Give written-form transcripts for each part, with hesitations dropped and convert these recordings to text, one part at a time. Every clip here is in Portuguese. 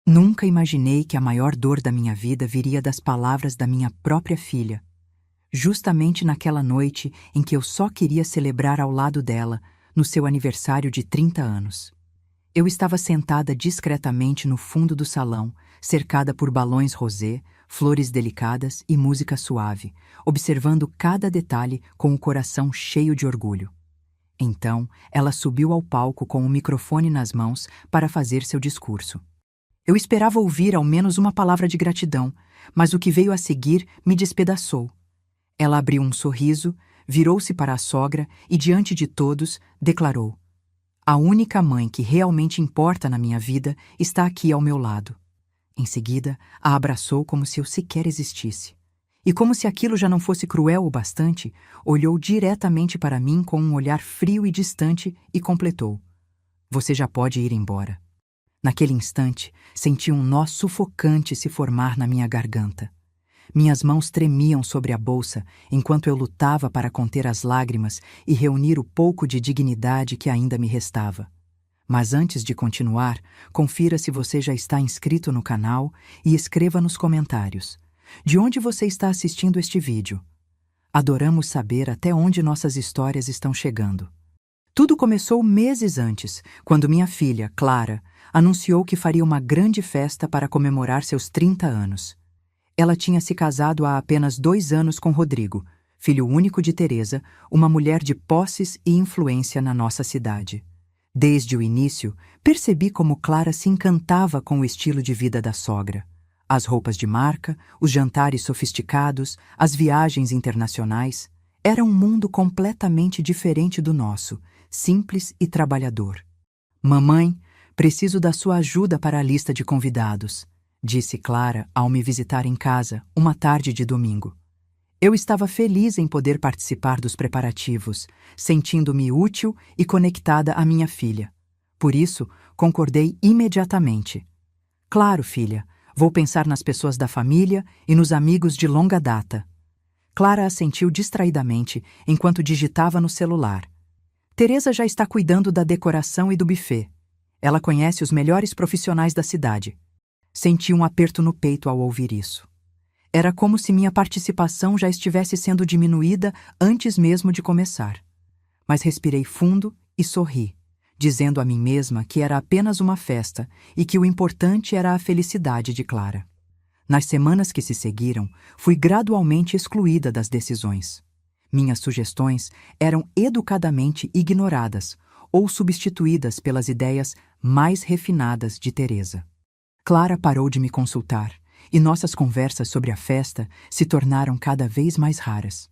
Nunca imaginei que a maior dor da minha vida viria das palavras da minha própria filha, justamente naquela noite em que eu só queria celebrar ao lado dela, no seu aniversário de 30 anos. Eu estava sentada discretamente no fundo do salão, cercada por balões rosé, flores delicadas e música suave, observando cada detalhe com o coração cheio de orgulho. Então, ela subiu ao palco com o microfone nas mãos para fazer seu discurso. Eu esperava ouvir ao menos uma palavra de gratidão, mas o que veio a seguir me despedaçou. Ela abriu um sorriso, virou-se para a sogra e, diante de todos, declarou: "A única mãe que realmente importa na minha vida está aqui ao meu lado." Em seguida, a abraçou como se eu sequer existisse. E como se aquilo já não fosse cruel o bastante, olhou diretamente para mim com um olhar frio e distante e completou: "Você já pode ir embora." Naquele instante, senti um nó sufocante se formar na minha garganta. Minhas mãos tremiam sobre a bolsa enquanto eu lutava para conter as lágrimas e reunir o pouco de dignidade que ainda me restava. Mas antes de continuar, confira se você já está inscrito no canal e escreva nos comentários: de onde você está assistindo este vídeo? Adoramos saber até onde nossas histórias estão chegando. Tudo começou meses antes, quando minha filha, Clara, anunciou que faria uma grande festa para comemorar seus 30 anos. Ela tinha se casado há apenas 2 anos com Rodrigo, filho único de Teresa, uma mulher de posses e influência na nossa cidade. Desde o início, percebi como Clara se encantava com o estilo de vida da sogra. As roupas de marca, os jantares sofisticados, as viagens internacionais. Era um mundo completamente diferente do nosso, simples e trabalhador. "Mamãe, preciso da sua ajuda para a lista de convidados", disse Clara ao me visitar em casa, uma tarde de domingo. Eu estava feliz em poder participar dos preparativos, sentindo-me útil e conectada à minha filha. Por isso, concordei imediatamente. "Claro, filha, vou pensar nas pessoas da família e nos amigos de longa data." Clara assentiu distraidamente enquanto digitava no celular. "Teresa já está cuidando da decoração e do buffet. Ela conhece os melhores profissionais da cidade." Senti um aperto no peito ao ouvir isso. Era como se minha participação já estivesse sendo diminuída antes mesmo de começar. Mas respirei fundo e sorri, dizendo a mim mesma que era apenas uma festa e que o importante era a felicidade de Clara. Nas semanas que se seguiram, fui gradualmente excluída das decisões. Minhas sugestões eram educadamente ignoradas ou substituídas pelas ideias mais refinadas de Teresa. Clara parou de me consultar, e nossas conversas sobre a festa se tornaram cada vez mais raras.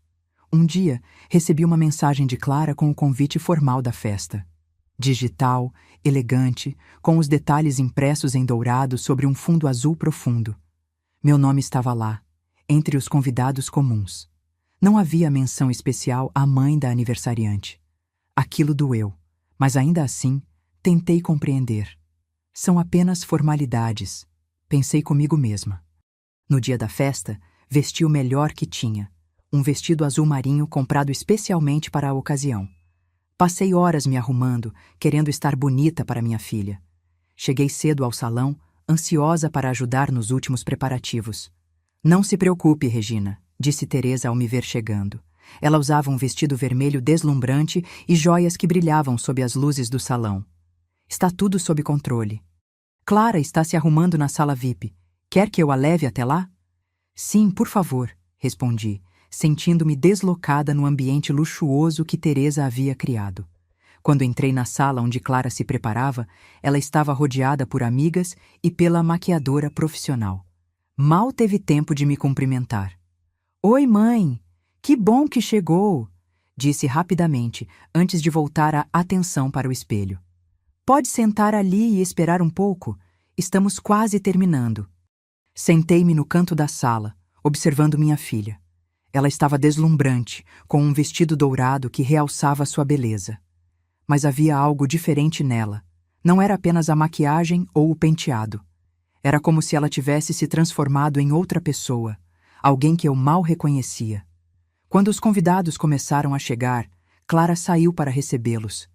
Um dia, recebi uma mensagem de Clara com o convite formal da festa. Digital, elegante, com os detalhes impressos em dourado sobre um fundo azul profundo. Meu nome estava lá, entre os convidados comuns. Não havia menção especial à mãe da aniversariante. Aquilo doeu, mas ainda assim, tentei compreender. São apenas formalidades, pensei comigo mesma. No dia da festa, vesti o melhor que tinha, um vestido azul marinho comprado especialmente para a ocasião. Passei horas me arrumando, querendo estar bonita para minha filha. Cheguei cedo ao salão, ansiosa para ajudar nos últimos preparativos. "Não se preocupe, Regina", disse Teresa ao me ver chegando. Ela usava um vestido vermelho deslumbrante e joias que brilhavam sob as luzes do salão. "Está tudo sob controle." "Clara está se arrumando na sala VIP. Quer que eu a leve até lá?" "Sim, por favor", respondi, sentindo-me deslocada no ambiente luxuoso que Teresa havia criado. Quando entrei na sala onde Clara se preparava, ela estava rodeada por amigas e pela maquiadora profissional. Mal teve tempo de me cumprimentar. "Oi, mãe! Que bom que chegou!" disse rapidamente, antes de voltar a atenção para o espelho. "Pode sentar ali e esperar um pouco? Estamos quase terminando." Sentei-me no canto da sala, observando minha filha. Ela estava deslumbrante, com um vestido dourado que realçava sua beleza. Mas havia algo diferente nela. Não era apenas a maquiagem ou o penteado. Era como se ela tivesse se transformado em outra pessoa, alguém que eu mal reconhecia. Quando os convidados começaram a chegar, Clara saiu para recebê-los.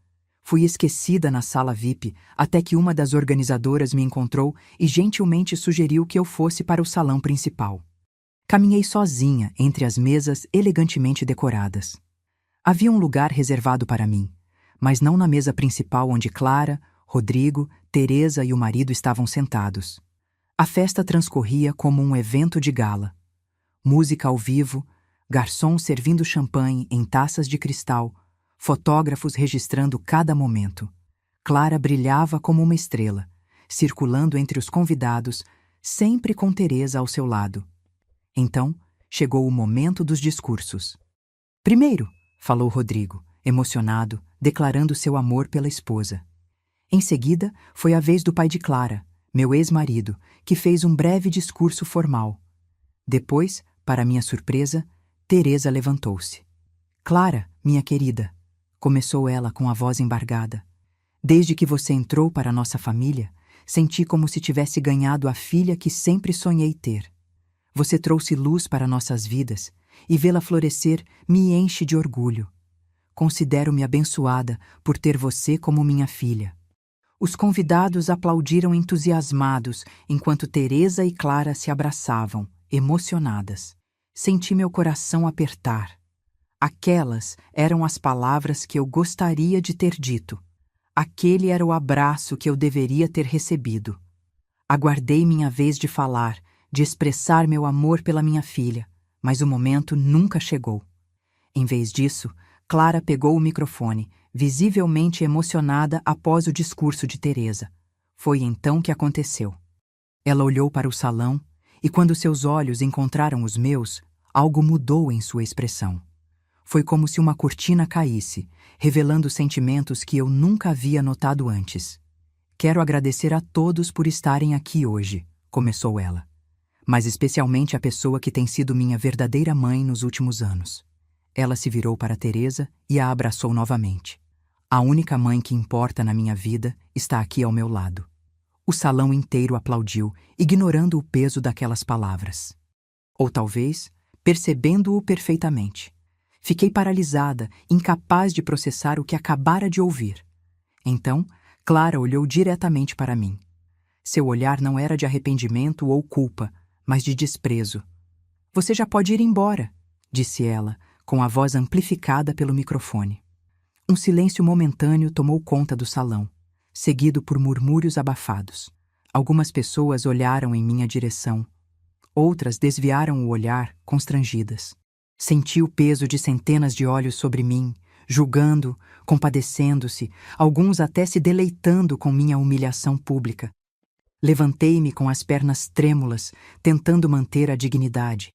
Fui esquecida na sala VIP até que uma das organizadoras me encontrou e gentilmente sugeriu que eu fosse para o salão principal. Caminhei sozinha entre as mesas elegantemente decoradas. Havia um lugar reservado para mim, mas não na mesa principal onde Clara, Rodrigo, Teresa e o marido estavam sentados. A festa transcorria como um evento de gala. Música ao vivo, garçons servindo champanhe em taças de cristal, fotógrafos registrando cada momento. Clara brilhava como uma estrela, circulando entre os convidados, sempre com Teresa ao seu lado. Então, chegou o momento dos discursos. Primeiro, falou Rodrigo, emocionado, declarando seu amor pela esposa. Em seguida, foi a vez do pai de Clara, meu ex-marido, que fez um breve discurso formal. Depois, para minha surpresa, Teresa levantou-se. Clara, minha querida, começou ela com a voz embargada. Desde que você entrou para a nossa família, senti como se tivesse ganhado a filha que sempre sonhei ter. Você trouxe luz para nossas vidas e vê-la florescer me enche de orgulho. Considero-me abençoada por ter você como minha filha. Os convidados aplaudiram entusiasmados enquanto Teresa e Clara se abraçavam, emocionadas. Senti meu coração apertar. Aquelas eram as palavras que eu gostaria de ter dito. Aquele era o abraço que eu deveria ter recebido. Aguardei minha vez de falar, de expressar meu amor pela minha filha, mas o momento nunca chegou. Em vez disso, Clara pegou o microfone, visivelmente emocionada após o discurso de Teresa. Foi então que aconteceu. Ela olhou para o salão e, quando seus olhos encontraram os meus, algo mudou em sua expressão. Foi como se uma cortina caísse, revelando sentimentos que eu nunca havia notado antes. Quero agradecer a todos por estarem aqui hoje, começou ela. Mas especialmente a pessoa que tem sido minha verdadeira mãe nos últimos anos. Ela se virou para Teresa e a abraçou novamente. A única mãe que importa na minha vida está aqui ao meu lado. O salão inteiro aplaudiu, ignorando o peso daquelas palavras. Ou talvez, percebendo-o perfeitamente. Fiquei paralisada, incapaz de processar o que acabara de ouvir. Então, Clara olhou diretamente para mim. Seu olhar não era de arrependimento ou culpa, mas de desprezo. Você já pode ir embora, disse ela, com a voz amplificada pelo microfone. Um silêncio momentâneo tomou conta do salão, seguido por murmúrios abafados. Algumas pessoas olharam em minha direção. Outras desviaram o olhar, constrangidas. Senti o peso de centenas de olhos sobre mim, julgando, compadecendo-se, alguns até se deleitando com minha humilhação pública. Levantei-me com as pernas trêmulas, tentando manter a dignidade.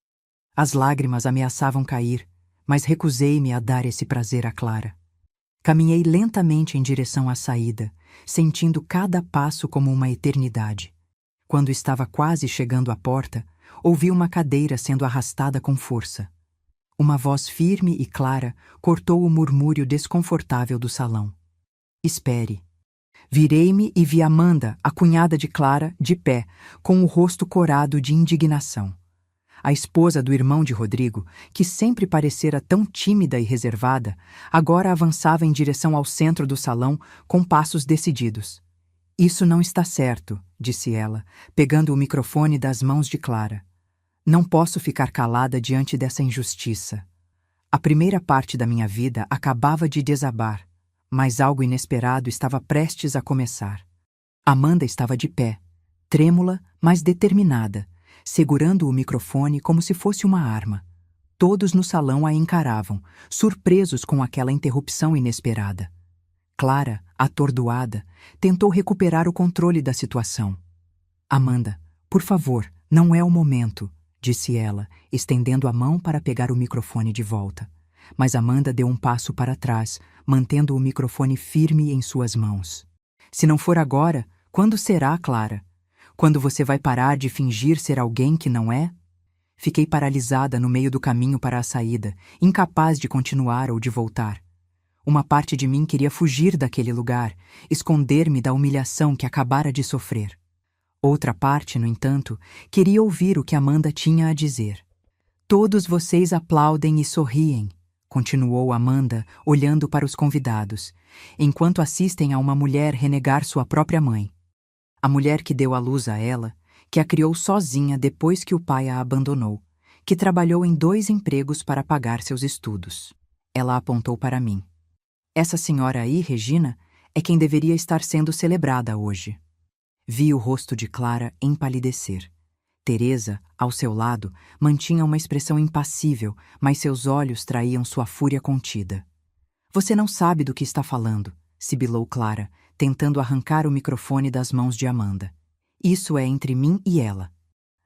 As lágrimas ameaçavam cair, mas recusei-me a dar esse prazer a Clara. Caminhei lentamente em direção à saída, sentindo cada passo como uma eternidade. Quando estava quase chegando à porta, ouvi uma cadeira sendo arrastada com força. Uma voz firme e clara cortou o murmúrio desconfortável do salão. Espere. Virei-me e vi Amanda, a cunhada de Clara, de pé, com o rosto corado de indignação. A esposa do irmão de Rodrigo, que sempre parecera tão tímida e reservada, agora avançava em direção ao centro do salão com passos decididos. Isso não está certo, disse ela, pegando o microfone das mãos de Clara. Não posso ficar calada diante dessa injustiça. A primeira parte da minha vida acabava de desabar, mas algo inesperado estava prestes a começar. Amanda estava de pé, trêmula, mas determinada, segurando o microfone como se fosse uma arma. Todos no salão a encaravam, surpresos com aquela interrupção inesperada. Clara, atordoada, tentou recuperar o controle da situação. Amanda, por favor, não é o momento, disse ela, estendendo a mão para pegar o microfone de volta. Mas Amanda deu um passo para trás, mantendo o microfone firme em suas mãos. Se não for agora, quando será, Clara? Quando você vai parar de fingir ser alguém que não é? Fiquei paralisada no meio do caminho para a saída, incapaz de continuar ou de voltar. Uma parte de mim queria fugir daquele lugar, esconder-me da humilhação que acabara de sofrer. Outra parte, no entanto, queria ouvir o que Amanda tinha a dizer. Todos vocês aplaudem e sorriem, continuou Amanda, olhando para os convidados, enquanto assistem a uma mulher renegar sua própria mãe. A mulher que deu à luz a ela, que a criou sozinha depois que o pai a abandonou, que trabalhou em 2 empregos para pagar seus estudos. Ela apontou para mim. Essa senhora aí, Regina, é quem deveria estar sendo celebrada hoje. Vi o rosto de Clara empalidecer. Teresa, ao seu lado, mantinha uma expressão impassível, mas seus olhos traíam sua fúria contida. Você não sabe do que está falando, sibilou Clara, tentando arrancar o microfone das mãos de Amanda. Isso é entre mim e ela.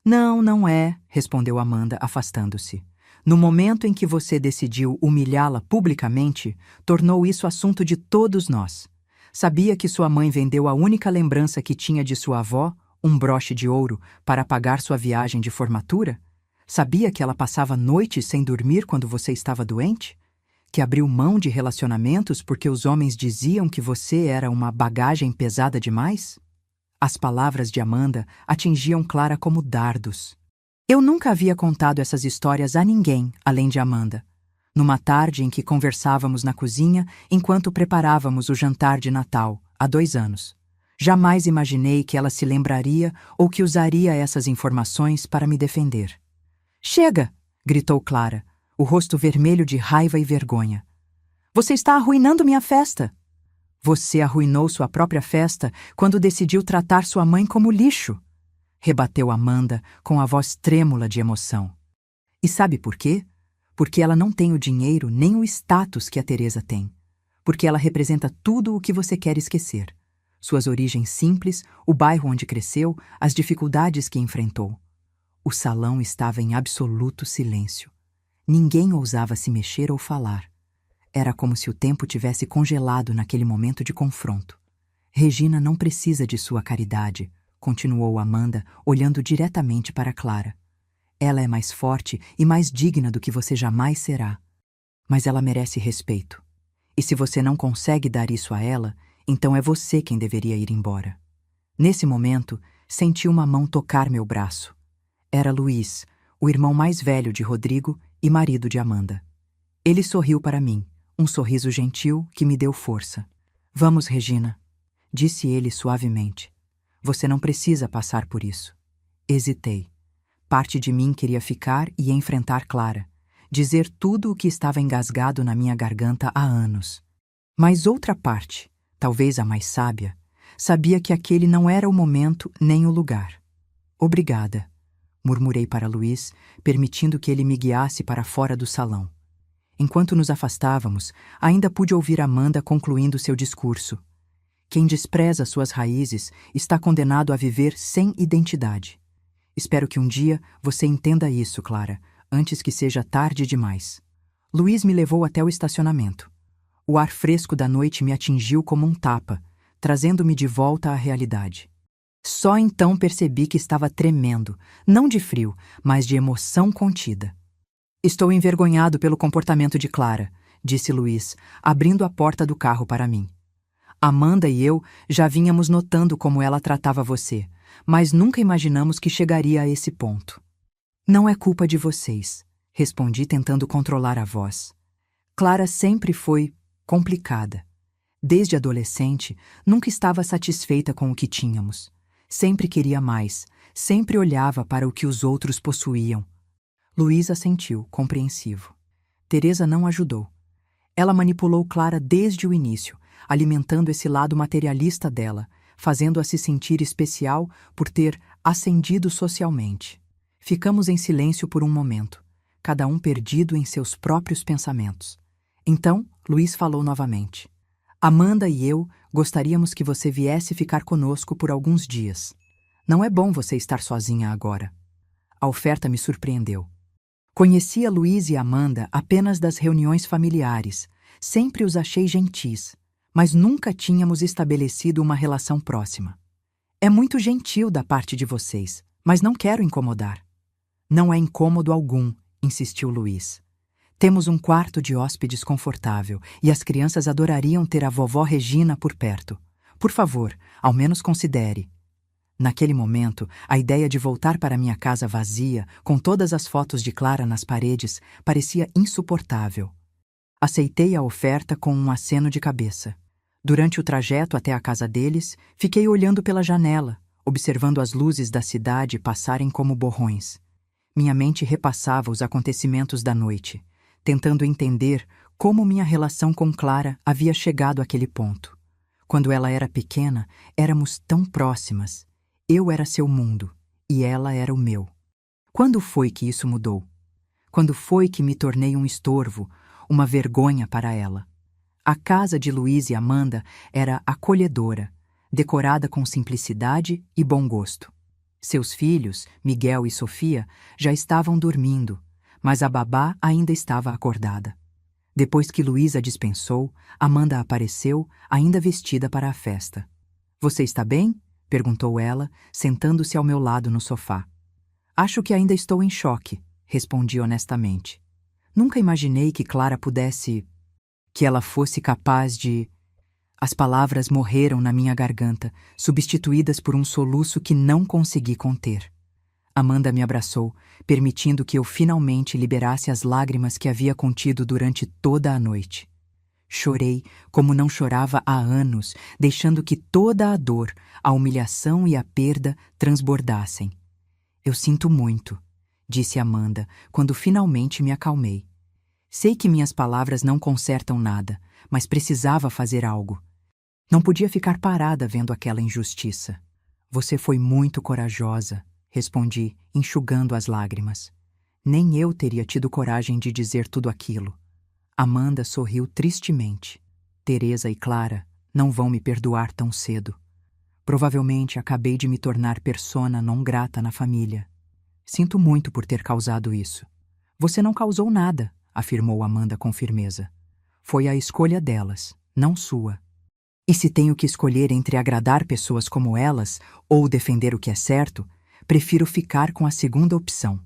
Não, não é, respondeu Amanda, afastando-se. No momento em que você decidiu humilhá-la publicamente, tornou isso assunto de todos nós. Sabia que sua mãe vendeu a única lembrança que tinha de sua avó, um broche de ouro, para pagar sua viagem de formatura? Sabia que ela passava noites sem dormir quando você estava doente? Que abriu mão de relacionamentos porque os homens diziam que você era uma bagagem pesada demais? As palavras de Amanda atingiam Clara como dardos. Eu nunca havia contado essas histórias a ninguém, além de Amanda. Numa tarde em que conversávamos na cozinha enquanto preparávamos o jantar de Natal, há 2 anos. Jamais imaginei que ela se lembraria ou que usaria essas informações para me defender. Chega! Gritou Clara, o rosto vermelho de raiva e vergonha. Você está arruinando minha festa! Você arruinou sua própria festa quando decidiu tratar sua mãe como lixo! Rebateu Amanda com a voz trêmula de emoção. E sabe por quê? Porque ela não tem o dinheiro nem o status que a Teresa tem. Porque ela representa tudo o que você quer esquecer. Suas origens simples, o bairro onde cresceu, as dificuldades que enfrentou. O salão estava em absoluto silêncio. Ninguém ousava se mexer ou falar. Era como se o tempo tivesse congelado naquele momento de confronto. Regina não precisa de sua caridade, continuou Amanda, olhando diretamente para Clara. Ela é mais forte e mais digna do que você jamais será. Mas ela merece respeito. E se você não consegue dar isso a ela, então é você quem deveria ir embora. Nesse momento, senti uma mão tocar meu braço. Era Luiz, o irmão mais velho de Rodrigo e marido de Amanda. Ele sorriu para mim, um sorriso gentil que me deu força. Vamos, Regina, disse ele suavemente. Você não precisa passar por isso. Hesitei. Parte de mim queria ficar e enfrentar Clara, dizer tudo o que estava engasgado na minha garganta há anos. Mas outra parte, talvez a mais sábia, sabia que aquele não era o momento nem o lugar. Obrigada, murmurei para Luiz, permitindo que ele me guiasse para fora do salão. Enquanto nos afastávamos, ainda pude ouvir Amanda concluindo seu discurso. Quem despreza suas raízes está condenado a viver sem identidade. Espero que um dia você entenda isso, Clara, antes que seja tarde demais. Luiz me levou até o estacionamento. O ar fresco da noite me atingiu como um tapa, trazendo-me de volta à realidade. Só então percebi que estava tremendo, não de frio, mas de emoção contida. Estou envergonhado pelo comportamento de Clara, disse Luiz, abrindo a porta do carro para mim. Amanda e eu já vínhamos notando como ela tratava você, mas nunca imaginamos que chegaria a esse ponto. Não é culpa de vocês, respondi tentando controlar a voz. Clara sempre foi complicada. Desde adolescente, nunca estava satisfeita com o que tínhamos. Sempre queria mais, sempre olhava para o que os outros possuíam. Luiz assentiu, compreensivo. Teresa não ajudou. Ela manipulou Clara desde o início, alimentando esse lado materialista dela, fazendo-a se sentir especial por ter ascendido socialmente. Ficamos em silêncio por um momento, cada um perdido em seus próprios pensamentos. Então, Luiz falou novamente. Amanda e eu gostaríamos que você viesse ficar conosco por alguns dias. Não é bom você estar sozinha agora. A oferta me surpreendeu. Conhecia Luiz e Amanda apenas das reuniões familiares, sempre os achei gentis, mas nunca tínhamos estabelecido uma relação próxima. É muito gentil da parte de vocês, mas não quero incomodar. Não é incômodo algum, insistiu Luiz. Temos um quarto de hóspedes confortável e as crianças adorariam ter a vovó Regina por perto. Por favor, ao menos considere. Naquele momento, a ideia de voltar para minha casa vazia, com todas as fotos de Clara nas paredes, parecia insuportável. Aceitei a oferta com um aceno de cabeça. Durante o trajeto até a casa deles, fiquei olhando pela janela, observando as luzes da cidade passarem como borrões. Minha mente repassava os acontecimentos da noite, tentando entender como minha relação com Clara havia chegado àquele ponto. Quando ela era pequena, éramos tão próximas. Eu era seu mundo e ela era o meu. Quando foi que isso mudou? Quando foi que me tornei um estorvo, uma vergonha para ela? A casa de Luiz e Amanda era acolhedora, decorada com simplicidade e bom gosto. Seus filhos, Miguel e Sofia, já estavam dormindo, mas a babá ainda estava acordada. Depois que Luiz a dispensou, Amanda apareceu, ainda vestida para a festa. "Você está bem?" perguntou ela, sentando-se ao meu lado no sofá. "Acho que ainda estou em choque", respondi honestamente. Nunca imaginei que Clara pudesse... que ela fosse capaz de... As palavras morreram na minha garganta, substituídas por um soluço que não consegui conter. Amanda me abraçou, permitindo que eu finalmente liberasse as lágrimas que havia contido durante toda a noite. Chorei como não chorava há anos, deixando que toda a dor, a humilhação e a perda transbordassem. "Eu sinto muito", disse Amanda, quando finalmente me acalmei. Sei que minhas palavras não consertam nada, mas precisava fazer algo. Não podia ficar parada vendo aquela injustiça. "Você foi muito corajosa", respondi, enxugando as lágrimas. Nem eu teria tido coragem de dizer tudo aquilo. Amanda sorriu tristemente. "Teresa e Clara não vão me perdoar tão cedo. Provavelmente acabei de me tornar persona non grata na família. Sinto muito por ter causado isso." "Você não causou nada", afirmou Amanda com firmeza. "Foi a escolha delas, não sua. E se tenho que escolher entre agradar pessoas como elas ou defender o que é certo, prefiro ficar com a segunda opção."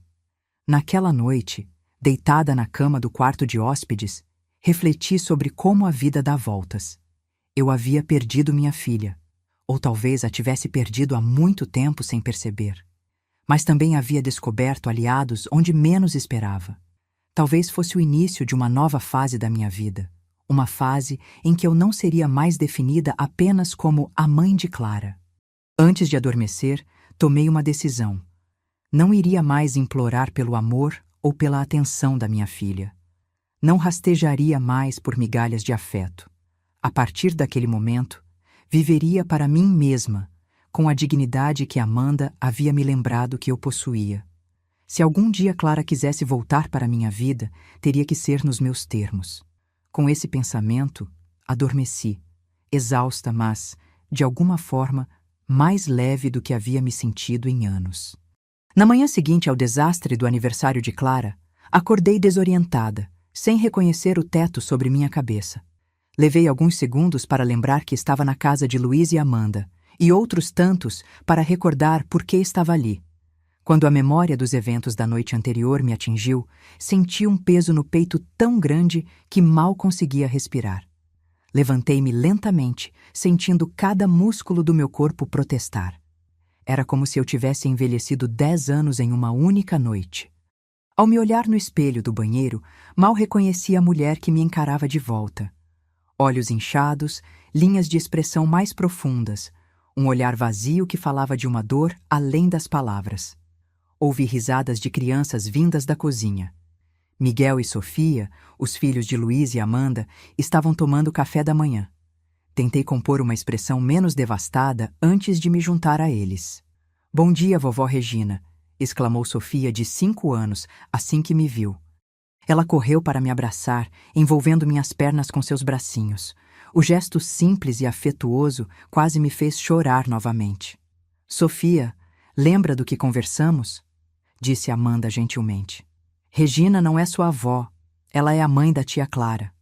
Naquela noite, deitada na cama do quarto de hóspedes, refleti sobre como a vida dá voltas. Eu havia perdido minha filha, ou talvez a tivesse perdido há muito tempo sem perceber. Mas também havia descoberto aliados onde menos esperava. Talvez fosse o início de uma nova fase da minha vida, uma fase em que eu não seria mais definida apenas como a mãe de Clara. Antes de adormecer, tomei uma decisão. Não iria mais implorar pelo amor ou pela atenção da minha filha. Não rastejaria mais por migalhas de afeto. A partir daquele momento, viveria para mim mesma, com a dignidade que Amanda havia me lembrado que eu possuía. Se algum dia Clara quisesse voltar para minha vida, teria que ser nos meus termos. Com esse pensamento, adormeci, exausta, mas, de alguma forma, mais leve do que havia me sentido em anos. Na manhã seguinte ao desastre do aniversário de Clara, acordei desorientada, sem reconhecer o teto sobre minha cabeça. Levei alguns segundos para lembrar que estava na casa de Luiz e Amanda, e outros tantos para recordar por que estava ali. Quando a memória dos eventos da noite anterior me atingiu, senti um peso no peito tão grande que mal conseguia respirar. Levantei-me lentamente, sentindo cada músculo do meu corpo protestar. Era como se eu tivesse envelhecido 10 anos em uma única noite. Ao me olhar no espelho do banheiro, mal reconheci a mulher que me encarava de volta. Olhos inchados, linhas de expressão mais profundas, um olhar vazio que falava de uma dor além das palavras. Ouvi risadas de crianças vindas da cozinha. Miguel e Sofia, os filhos de Luiz e Amanda, estavam tomando café da manhã. Tentei compor uma expressão menos devastada antes de me juntar a eles. "Bom dia, vovó Regina", exclamou Sofia, de 5 anos, assim que me viu. Ela correu para me abraçar, envolvendo minhas pernas com seus bracinhos. O gesto simples e afetuoso quase me fez chorar novamente. "Sofia, lembra do que conversamos?", disse Amanda gentilmente. "Regina não é sua avó, ela é a mãe da tia Clara."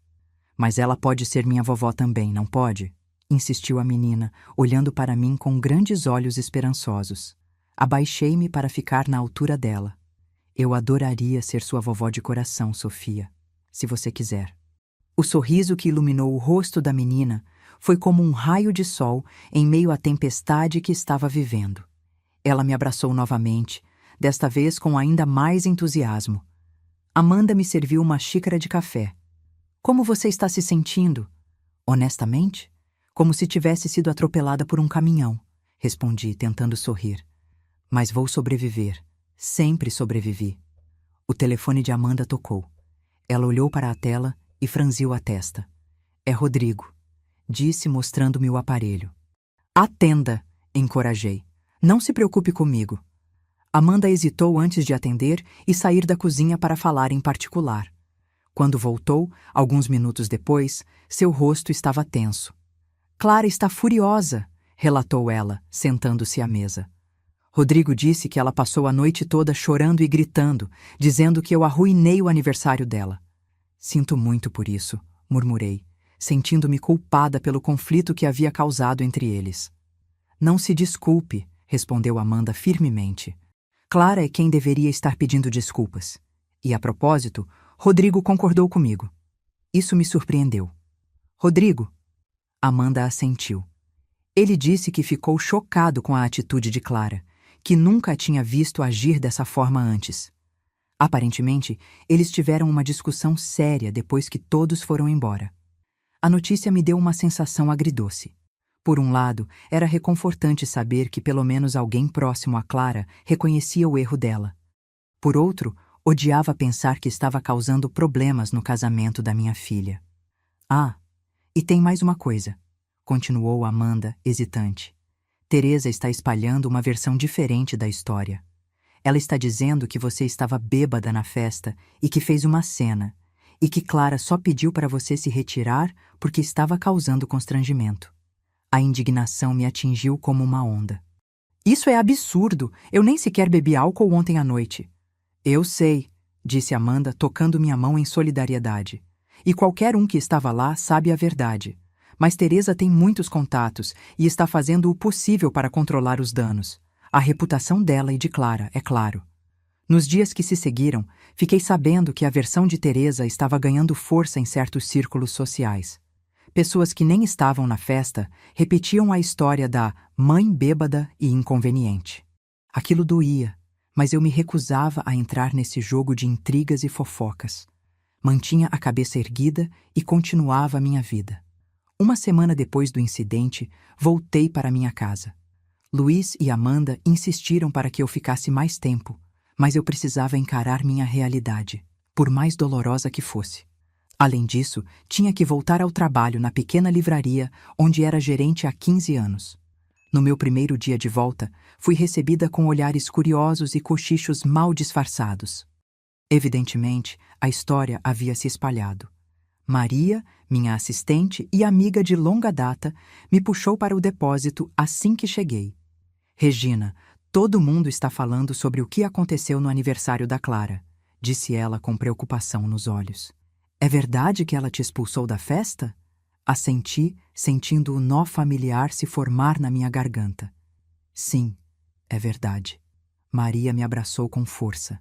"Mas ela pode ser minha vovó também, não pode?", insistiu a menina, olhando para mim com grandes olhos esperançosos. Abaixei-me para ficar na altura dela. "Eu adoraria ser sua vovó de coração, Sofia, se você quiser." O sorriso que iluminou o rosto da menina foi como um raio de sol em meio à tempestade que estava vivendo. Ela me abraçou novamente, desta vez com ainda mais entusiasmo. Amanda me serviu uma xícara de café. Como você está se sentindo? Honestamente? Como se tivesse sido atropelada por um caminhão, respondi, tentando sorrir. Mas vou sobreviver. Sempre sobrevivi. O telefone de Amanda tocou. Ela olhou para a tela e franziu a testa. É Rodrigo, disse, mostrando-me o aparelho. Atenda, encorajei. Não se preocupe comigo. Amanda hesitou antes de atender e sair da cozinha para falar em particular. Quando voltou, alguns minutos depois, seu rosto estava tenso. Clara está furiosa, relatou ela, sentando-se à mesa. Rodrigo disse que ela passou a noite toda chorando e gritando, dizendo que eu arruinei o aniversário dela. Sinto muito por isso, murmurei, sentindo-me culpada pelo conflito que havia causado entre eles. Não se desculpe, respondeu Amanda firmemente. Clara é quem deveria estar pedindo desculpas. E, a propósito, Rodrigo concordou comigo. Isso me surpreendeu. Rodrigo? Amanda assentiu. Ele disse que ficou chocado com a atitude de Clara, que nunca a tinha visto agir dessa forma antes. Aparentemente, eles tiveram uma discussão séria depois que todos foram embora. A notícia me deu uma sensação agridoce. Por um lado, era reconfortante saber que pelo menos alguém próximo a Clara reconhecia o erro dela. Por outro, odiava pensar que estava causando problemas no casamento da minha filha. Ah, e tem mais uma coisa, continuou Amanda, hesitante. Teresa está espalhando uma versão diferente da história. Ela está dizendo que você estava bêbada na festa e que fez uma cena, e que Clara só pediu para você se retirar porque estava causando constrangimento. A indignação me atingiu como uma onda. Isso é absurdo! Eu nem sequer bebi álcool ontem à noite. Eu sei, disse Amanda, tocando minha mão em solidariedade. E qualquer um que estava lá sabe a verdade. Mas Teresa tem muitos contatos e está fazendo o possível para controlar os danos. A reputação dela e de Clara, é claro. Nos dias que se seguiram, fiquei sabendo que a versão de Teresa estava ganhando força em certos círculos sociais. Pessoas que nem estavam na festa repetiam a história da mãe bêbada e inconveniente. Aquilo doía, mas eu me recusava a entrar nesse jogo de intrigas e fofocas. Mantinha a cabeça erguida e continuava a minha vida. Uma semana depois do incidente, voltei para minha casa. Luiz e Amanda insistiram para que eu ficasse mais tempo, mas eu precisava encarar minha realidade, por mais dolorosa que fosse. Além disso, tinha que voltar ao trabalho na pequena livraria onde era gerente há 15 anos. No meu primeiro dia de volta, fui recebida com olhares curiosos e cochichos mal disfarçados. Evidentemente, a história havia se espalhado. Maria, minha assistente e amiga de longa data, me puxou para o depósito assim que cheguei. Regina, todo mundo está falando sobre o que aconteceu no aniversário da Clara, disse ela com preocupação nos olhos. É verdade que ela te expulsou da festa? Assenti, sentindo o nó familiar se formar na minha garganta. Sim, é verdade. Maria me abraçou com força.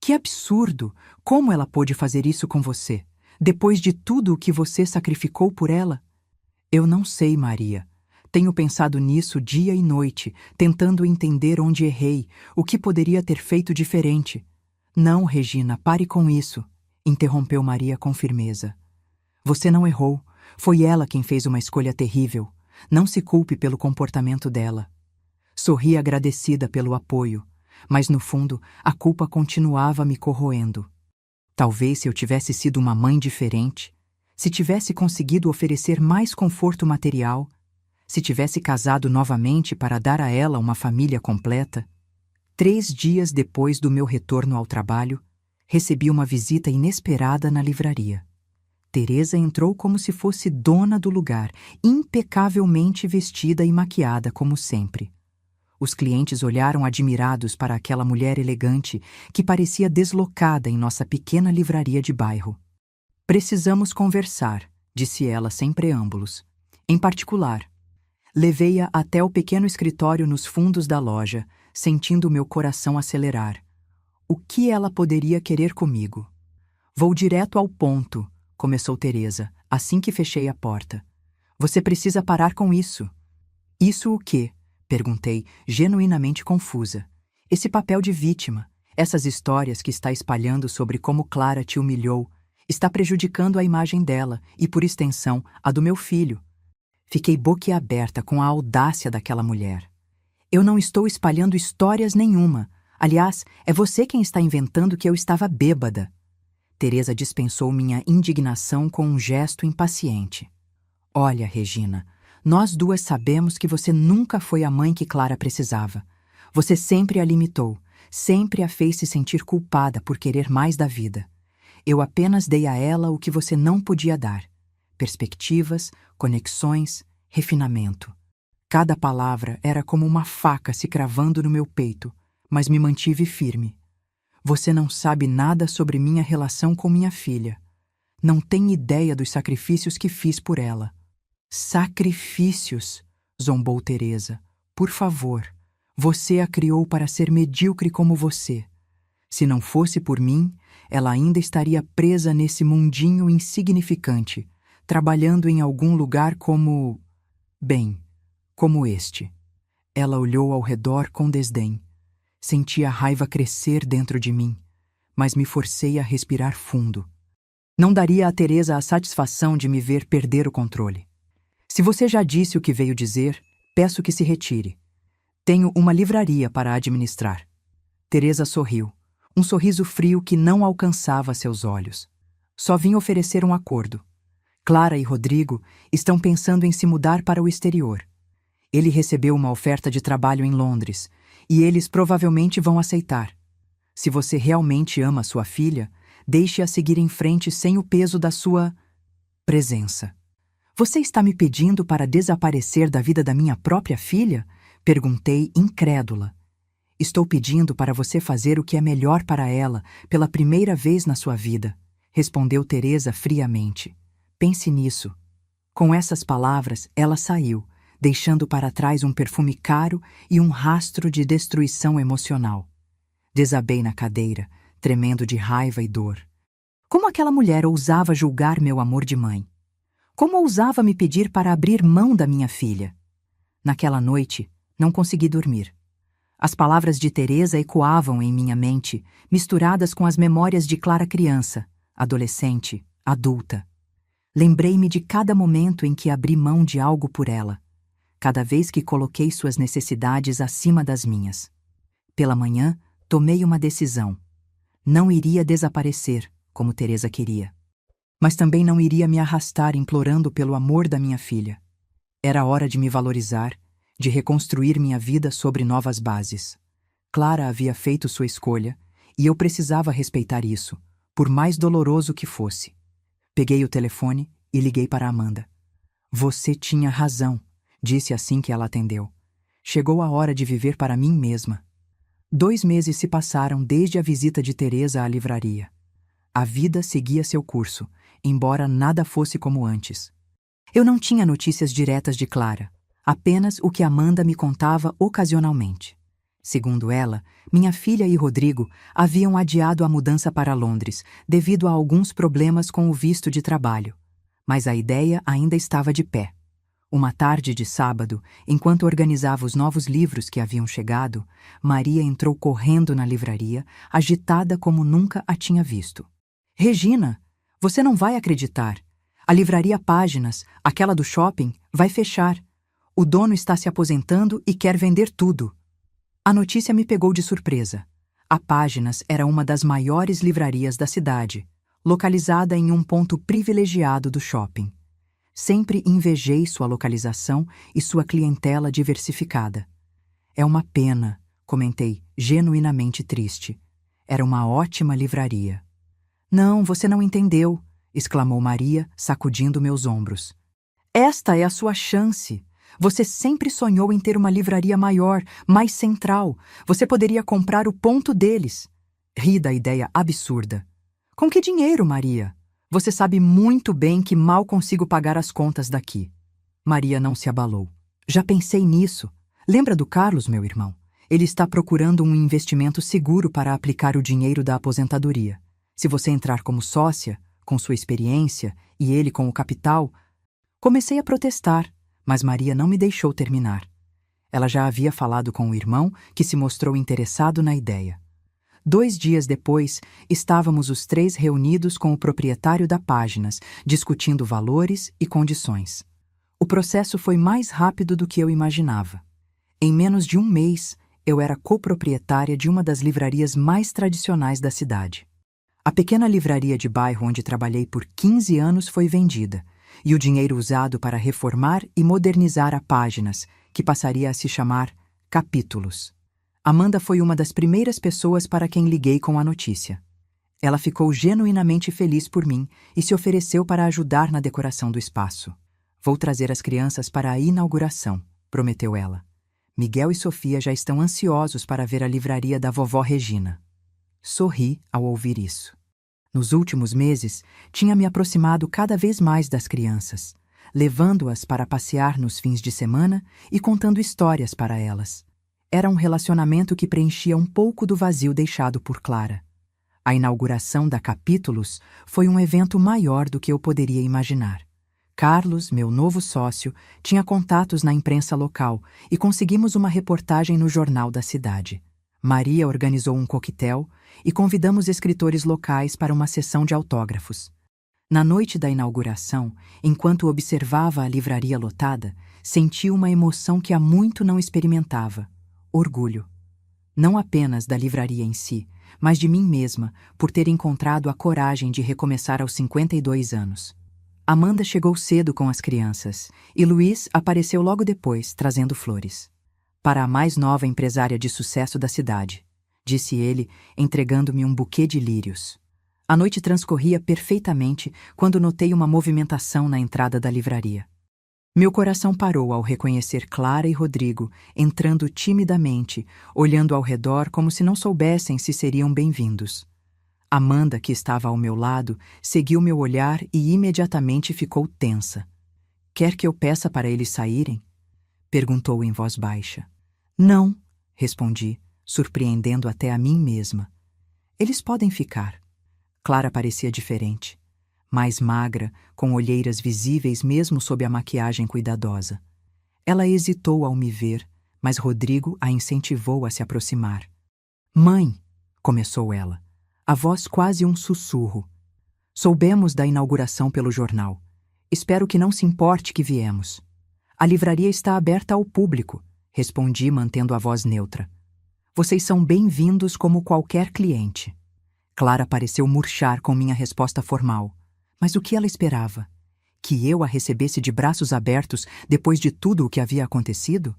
Que absurdo! Como ela pôde fazer isso com você? Depois de tudo o que você sacrificou por ela? Eu não sei, Maria. Tenho pensado nisso dia e noite, tentando entender onde errei, o que poderia ter feito diferente. Não, Regina, pare com isso, interrompeu Maria com firmeza. Você não errou. Foi ela quem fez uma escolha terrível. Não se culpe pelo comportamento dela. Sorri agradecida pelo apoio, mas no fundo a culpa continuava me corroendo. Talvez se eu tivesse sido uma mãe diferente, se tivesse conseguido oferecer mais conforto material, se tivesse casado novamente para dar a ela uma família completa. 3 dias depois do meu retorno ao trabalho, recebi uma visita inesperada na livraria. Teresa entrou como se fosse dona do lugar, impecavelmente vestida e maquiada como sempre. Os clientes olharam admirados para aquela mulher elegante que parecia deslocada em nossa pequena livraria de bairro. Precisamos conversar, disse ela sem preâmbulos. Em particular, levei-a até o pequeno escritório nos fundos da loja, sentindo meu coração acelerar. O que ela poderia querer comigo? Vou direto ao ponto, começou Teresa, assim que fechei a porta. Você precisa parar com isso. Isso o quê? Perguntei, genuinamente confusa. Esse papel de vítima, essas histórias que está espalhando sobre como Clara te humilhou, Está prejudicando a imagem dela e, por extensão, a do meu filho. Fiquei boquiaberta com a audácia daquela mulher. Eu não estou espalhando histórias nenhuma. Aliás, é você quem está inventando que eu estava bêbada. Teresa dispensou minha indignação com um gesto impaciente. Olha, Regina, nós duas sabemos que você nunca foi a mãe que Clara precisava. Você sempre a limitou, sempre a fez se sentir culpada por querer mais da vida. Eu apenas dei a ela o que você não podia dar: perspectivas, conexões, refinamento. Cada palavra era como uma faca se cravando no meu peito, mas me mantive firme. Você não sabe nada sobre minha relação com minha filha. Não tem ideia dos sacrifícios que fiz por ela. Sacrifícios, zombou Teresa. Por favor, você a criou para ser medíocre como você. Se não fosse por mim, ela ainda estaria presa nesse mundinho insignificante, trabalhando em algum lugar como... bem, como este. Ela olhou ao redor com desdém. Senti a raiva crescer dentro de mim, mas me forcei a respirar fundo. Não daria a Teresa a satisfação de me ver perder o controle. Se você já disse o que veio dizer, peço que se retire. Tenho uma livraria para administrar. Teresa sorriu, um sorriso frio que não alcançava seus olhos. Só vim oferecer um acordo. Clara e Rodrigo estão pensando em se mudar para o exterior. Ele recebeu uma oferta de trabalho em Londres, e eles provavelmente vão aceitar. Se você realmente ama sua filha, deixe-a seguir em frente sem o peso da sua presença. Você está me pedindo para desaparecer da vida da minha própria filha? Perguntei, incrédula. Estou pedindo para você fazer o que é melhor para ela pela primeira vez na sua vida, respondeu Teresa friamente. Pense nisso. Com essas palavras, ela saiu, deixando para trás um perfume caro e um rastro de destruição emocional. Desabei na cadeira, tremendo de raiva e dor. Como aquela mulher ousava julgar meu amor de mãe? Como ousava me pedir para abrir mão da minha filha? Naquela noite, não consegui dormir. As palavras de Teresa ecoavam em minha mente, misturadas com as memórias de Clara criança, adolescente, adulta. Lembrei-me de cada momento em que abri mão de algo por ela, cada vez que coloquei suas necessidades acima das minhas. Pela manhã, tomei uma decisão. Não iria desaparecer, como Teresa queria. Mas também não iria me arrastar implorando pelo amor da minha filha. Era hora de me valorizar, de reconstruir minha vida sobre novas bases. Clara havia feito sua escolha, e eu precisava respeitar isso, por mais doloroso que fosse. Peguei o telefone e liguei para Amanda. Você tinha razão, disse assim que ela atendeu. Chegou a hora de viver para mim mesma. 2 meses se passaram desde a visita de Teresa à livraria. A vida seguia seu curso, embora nada fosse como antes. Eu não tinha notícias diretas de Clara, apenas o que Amanda me contava ocasionalmente. Segundo ela, minha filha e Rodrigo haviam adiado a mudança para Londres devido a alguns problemas com o visto de trabalho. Mas a ideia ainda estava de pé. Uma tarde de sábado, enquanto organizava os novos livros que haviam chegado, Maria entrou correndo na livraria, agitada como nunca a tinha visto. Regina, você não vai acreditar. A livraria Páginas, aquela do shopping, vai fechar. O dono está se aposentando e quer vender tudo. A notícia me pegou de surpresa. A Páginas era uma das maiores livrarias da cidade, localizada em um ponto privilegiado do shopping. Sempre invejei sua localização e sua clientela diversificada. É uma pena, comentei, genuinamente triste. Era uma ótima livraria. Não, você não entendeu, exclamou Maria, sacudindo meus ombros. Esta é a sua chance. Você sempre sonhou em ter uma livraria maior, mais central. Você poderia comprar o ponto deles. Ri da ideia absurda. Com que dinheiro, Maria? Você sabe muito bem que mal consigo pagar as contas daqui. Maria não se abalou. Já pensei nisso. Lembra do Carlos, meu irmão? Ele está procurando um investimento seguro para aplicar o dinheiro da aposentadoria. Se você entrar como sócia, com sua experiência, e ele com o capital... Comecei a protestar, mas Maria não me deixou terminar. Ela já havia falado com o irmão, que se mostrou interessado na ideia. 2 dias depois, estávamos os 3 reunidos com o proprietário da Páginas, discutindo valores e condições. O processo foi mais rápido do que eu imaginava. Em menos de um mês, eu era coproprietária de uma das livrarias mais tradicionais da cidade. A pequena livraria de bairro onde trabalhei por 15 anos foi vendida, e o dinheiro usado para reformar e modernizar a Páginas, que passaria a se chamar Capítulos. Amanda foi uma das primeiras pessoas para quem liguei com a notícia. Ela ficou genuinamente feliz por mim e se ofereceu para ajudar na decoração do espaço. Vou trazer as crianças para a inauguração, prometeu ela. Miguel e Sofia já estão ansiosos para ver a livraria da vovó Regina. Sorri ao ouvir isso. Nos últimos meses, tinha me aproximado cada vez mais das crianças, levando-as para passear nos fins de semana e contando histórias para elas. Era um relacionamento que preenchia um pouco do vazio deixado por Clara. A inauguração da Capítulos foi um evento maior do que eu poderia imaginar. Carlos, meu novo sócio, tinha contatos na imprensa local e conseguimos uma reportagem no jornal da cidade. Maria organizou um coquetel e convidamos escritores locais para uma sessão de autógrafos. Na noite da inauguração, enquanto observava a livraria lotada, senti uma emoção que há muito não experimentava: orgulho. Não apenas da livraria em si, mas de mim mesma, por ter encontrado a coragem de recomeçar aos 52 anos. Amanda chegou cedo com as crianças e Luiz apareceu logo depois, trazendo flores. Para a mais nova empresária de sucesso da cidade, disse ele, entregando-me um buquê de lírios. A noite transcorria perfeitamente quando notei uma movimentação na entrada da livraria. Meu coração parou ao reconhecer Clara e Rodrigo entrando timidamente, olhando ao redor como se não soubessem se seriam bem-vindos. Amanda, que estava ao meu lado, seguiu meu olhar e imediatamente ficou tensa. "Quer que eu peça para eles saírem?" perguntou em voz baixa. "Não", respondi, surpreendendo até a mim mesma. "Eles podem ficar." Clara parecia diferente. Mais magra, com olheiras visíveis mesmo sob a maquiagem cuidadosa. Ela hesitou ao me ver, mas Rodrigo a incentivou a se aproximar. "Mãe", começou ela, a voz quase um sussurro. "Soubemos da inauguração pelo jornal. Espero que não se importe que viemos." "A livraria está aberta ao público", respondi mantendo a voz neutra. "Vocês são bem-vindos como qualquer cliente." Clara pareceu murchar com minha resposta formal. Mas o que ela esperava? Que eu a recebesse de braços abertos depois de tudo o que havia acontecido?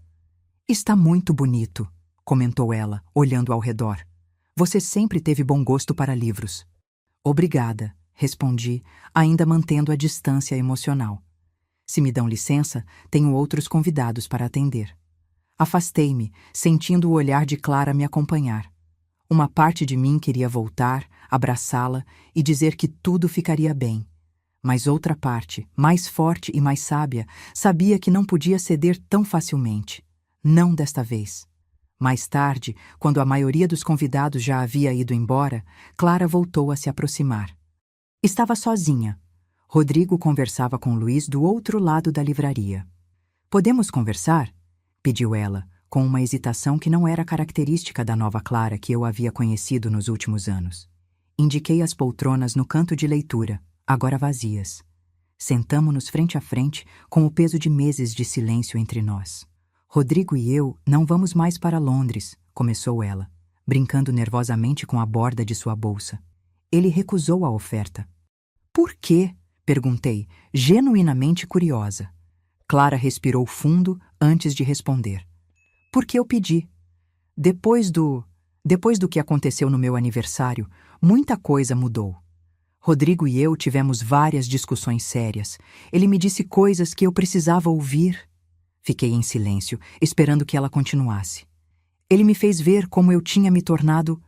"Está muito bonito", comentou ela, olhando ao redor. "Você sempre teve bom gosto para livros." "Obrigada", respondi, ainda mantendo a distância emocional. "Se me dão licença, tenho outros convidados para atender." Afastei-me, sentindo o olhar de Clara me acompanhar. Uma parte de mim queria voltar, abraçá-la e dizer que tudo ficaria bem. Mas outra parte, mais forte e mais sábia, sabia que não podia ceder tão facilmente. Não desta vez. Mais tarde, quando a maioria dos convidados já havia ido embora, Clara voltou a se aproximar. Estava sozinha. Rodrigo conversava com Luiz do outro lado da livraria. "Podemos conversar?" pediu ela, com uma hesitação que não era característica da nova Clara que eu havia conhecido nos últimos anos. Indiquei as poltronas no canto de leitura, agora vazias. Sentamo-nos frente a frente, com o peso de meses de silêncio entre nós. "Rodrigo e eu não vamos mais para Londres", começou ela, brincando nervosamente com a borda de sua bolsa. Ele recusou a oferta. "Por quê?" perguntei, genuinamente curiosa. Clara respirou fundo antes de responder. "Porque eu pedi. Depois do que aconteceu no meu aniversário, muita coisa mudou. Rodrigo e eu tivemos várias discussões sérias. Ele me disse coisas que eu precisava ouvir." Fiquei em silêncio, esperando que ela continuasse. "Ele me fez ver como eu tinha me tornado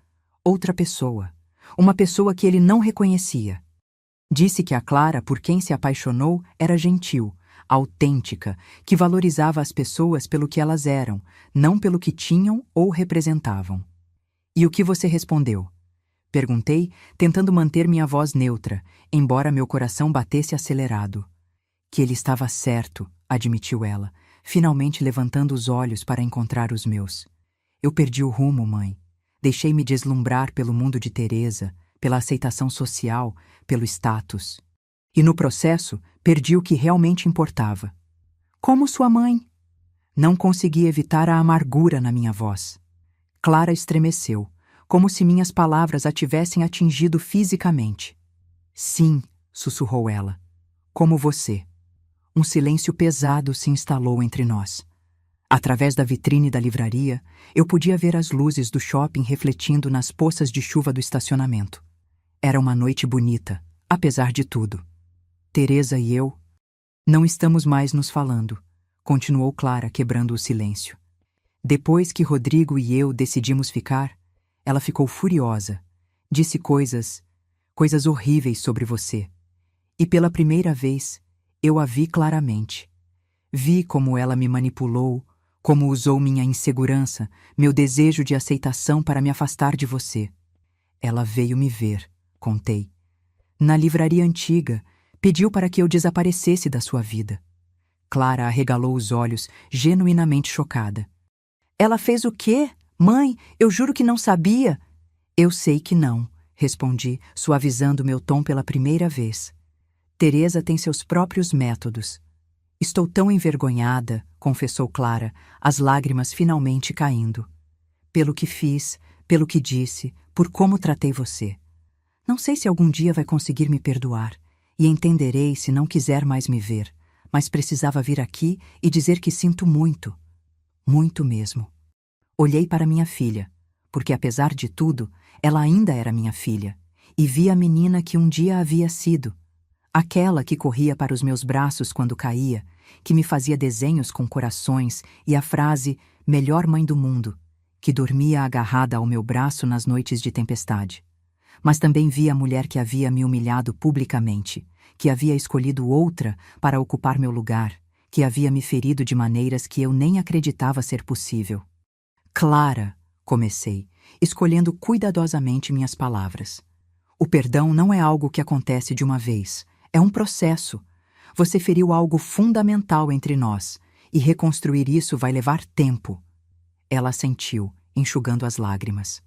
outra pessoa. Uma pessoa que ele não reconhecia. Disse que a Clara por quem se apaixonou era gentil, autêntica, que valorizava as pessoas pelo que elas eram, não pelo que tinham ou representavam." "E o que você respondeu?" perguntei, tentando manter minha voz neutra, embora meu coração batesse acelerado. "Que ele estava certo", admitiu ela, finalmente levantando os olhos para encontrar os meus. "Eu perdi o rumo, mãe. Deixei-me deslumbrar pelo mundo de Teresa, pela aceitação social, pelo status. E no processo, perdi o que realmente importava. Como sua mãe? Não consegui evitar a amargura na minha voz. Clara estremeceu, como se minhas palavras a tivessem atingido fisicamente. Sim, sussurrou ela. Como você. Um silêncio pesado se instalou entre nós. Através da vitrine da livraria, eu podia ver as luzes do shopping refletindo nas poças de chuva do estacionamento. Era uma noite bonita, apesar de tudo. Teresa e eu não estamos mais nos falando, continuou Clara, quebrando o silêncio. Depois que Rodrigo e eu decidimos ficar, ela ficou furiosa. Disse coisas horríveis sobre você. E pela primeira vez, eu a vi claramente. Vi como ela me manipulou, como usou minha insegurança, meu desejo de aceitação para me afastar de você. Ela veio me ver, contei. Na livraria antiga, pediu para que eu desaparecesse da sua vida. Clara arregalou os olhos, genuinamente chocada. Ela fez o quê? Mãe, eu juro que não sabia. Eu sei que não, respondi, suavizando meu tom pela primeira vez. Teresa tem seus próprios métodos. Estou tão envergonhada, confessou Clara, as lágrimas finalmente caindo. Pelo que fiz, pelo que disse, por como tratei você. Não sei se algum dia vai conseguir me perdoar, e entenderei se não quiser mais me ver, mas precisava vir aqui e dizer que sinto muito. Muito mesmo. Olhei para minha filha, porque apesar de tudo, ela ainda era minha filha, e vi a menina que um dia havia sido. Aquela que corria para os meus braços quando caía, que me fazia desenhos com corações e a frase "melhor mãe do mundo", que dormia agarrada ao meu braço nas noites de tempestade. Mas também vi a mulher que havia me humilhado publicamente, que havia escolhido outra para ocupar meu lugar, que havia me ferido de maneiras que eu nem acreditava ser possível. Clara, comecei, escolhendo cuidadosamente minhas palavras. O perdão não é algo que acontece de uma vez. É um processo. Você feriu algo fundamental entre nós, e reconstruir isso vai levar tempo. Ela assentiu, enxugando as lágrimas.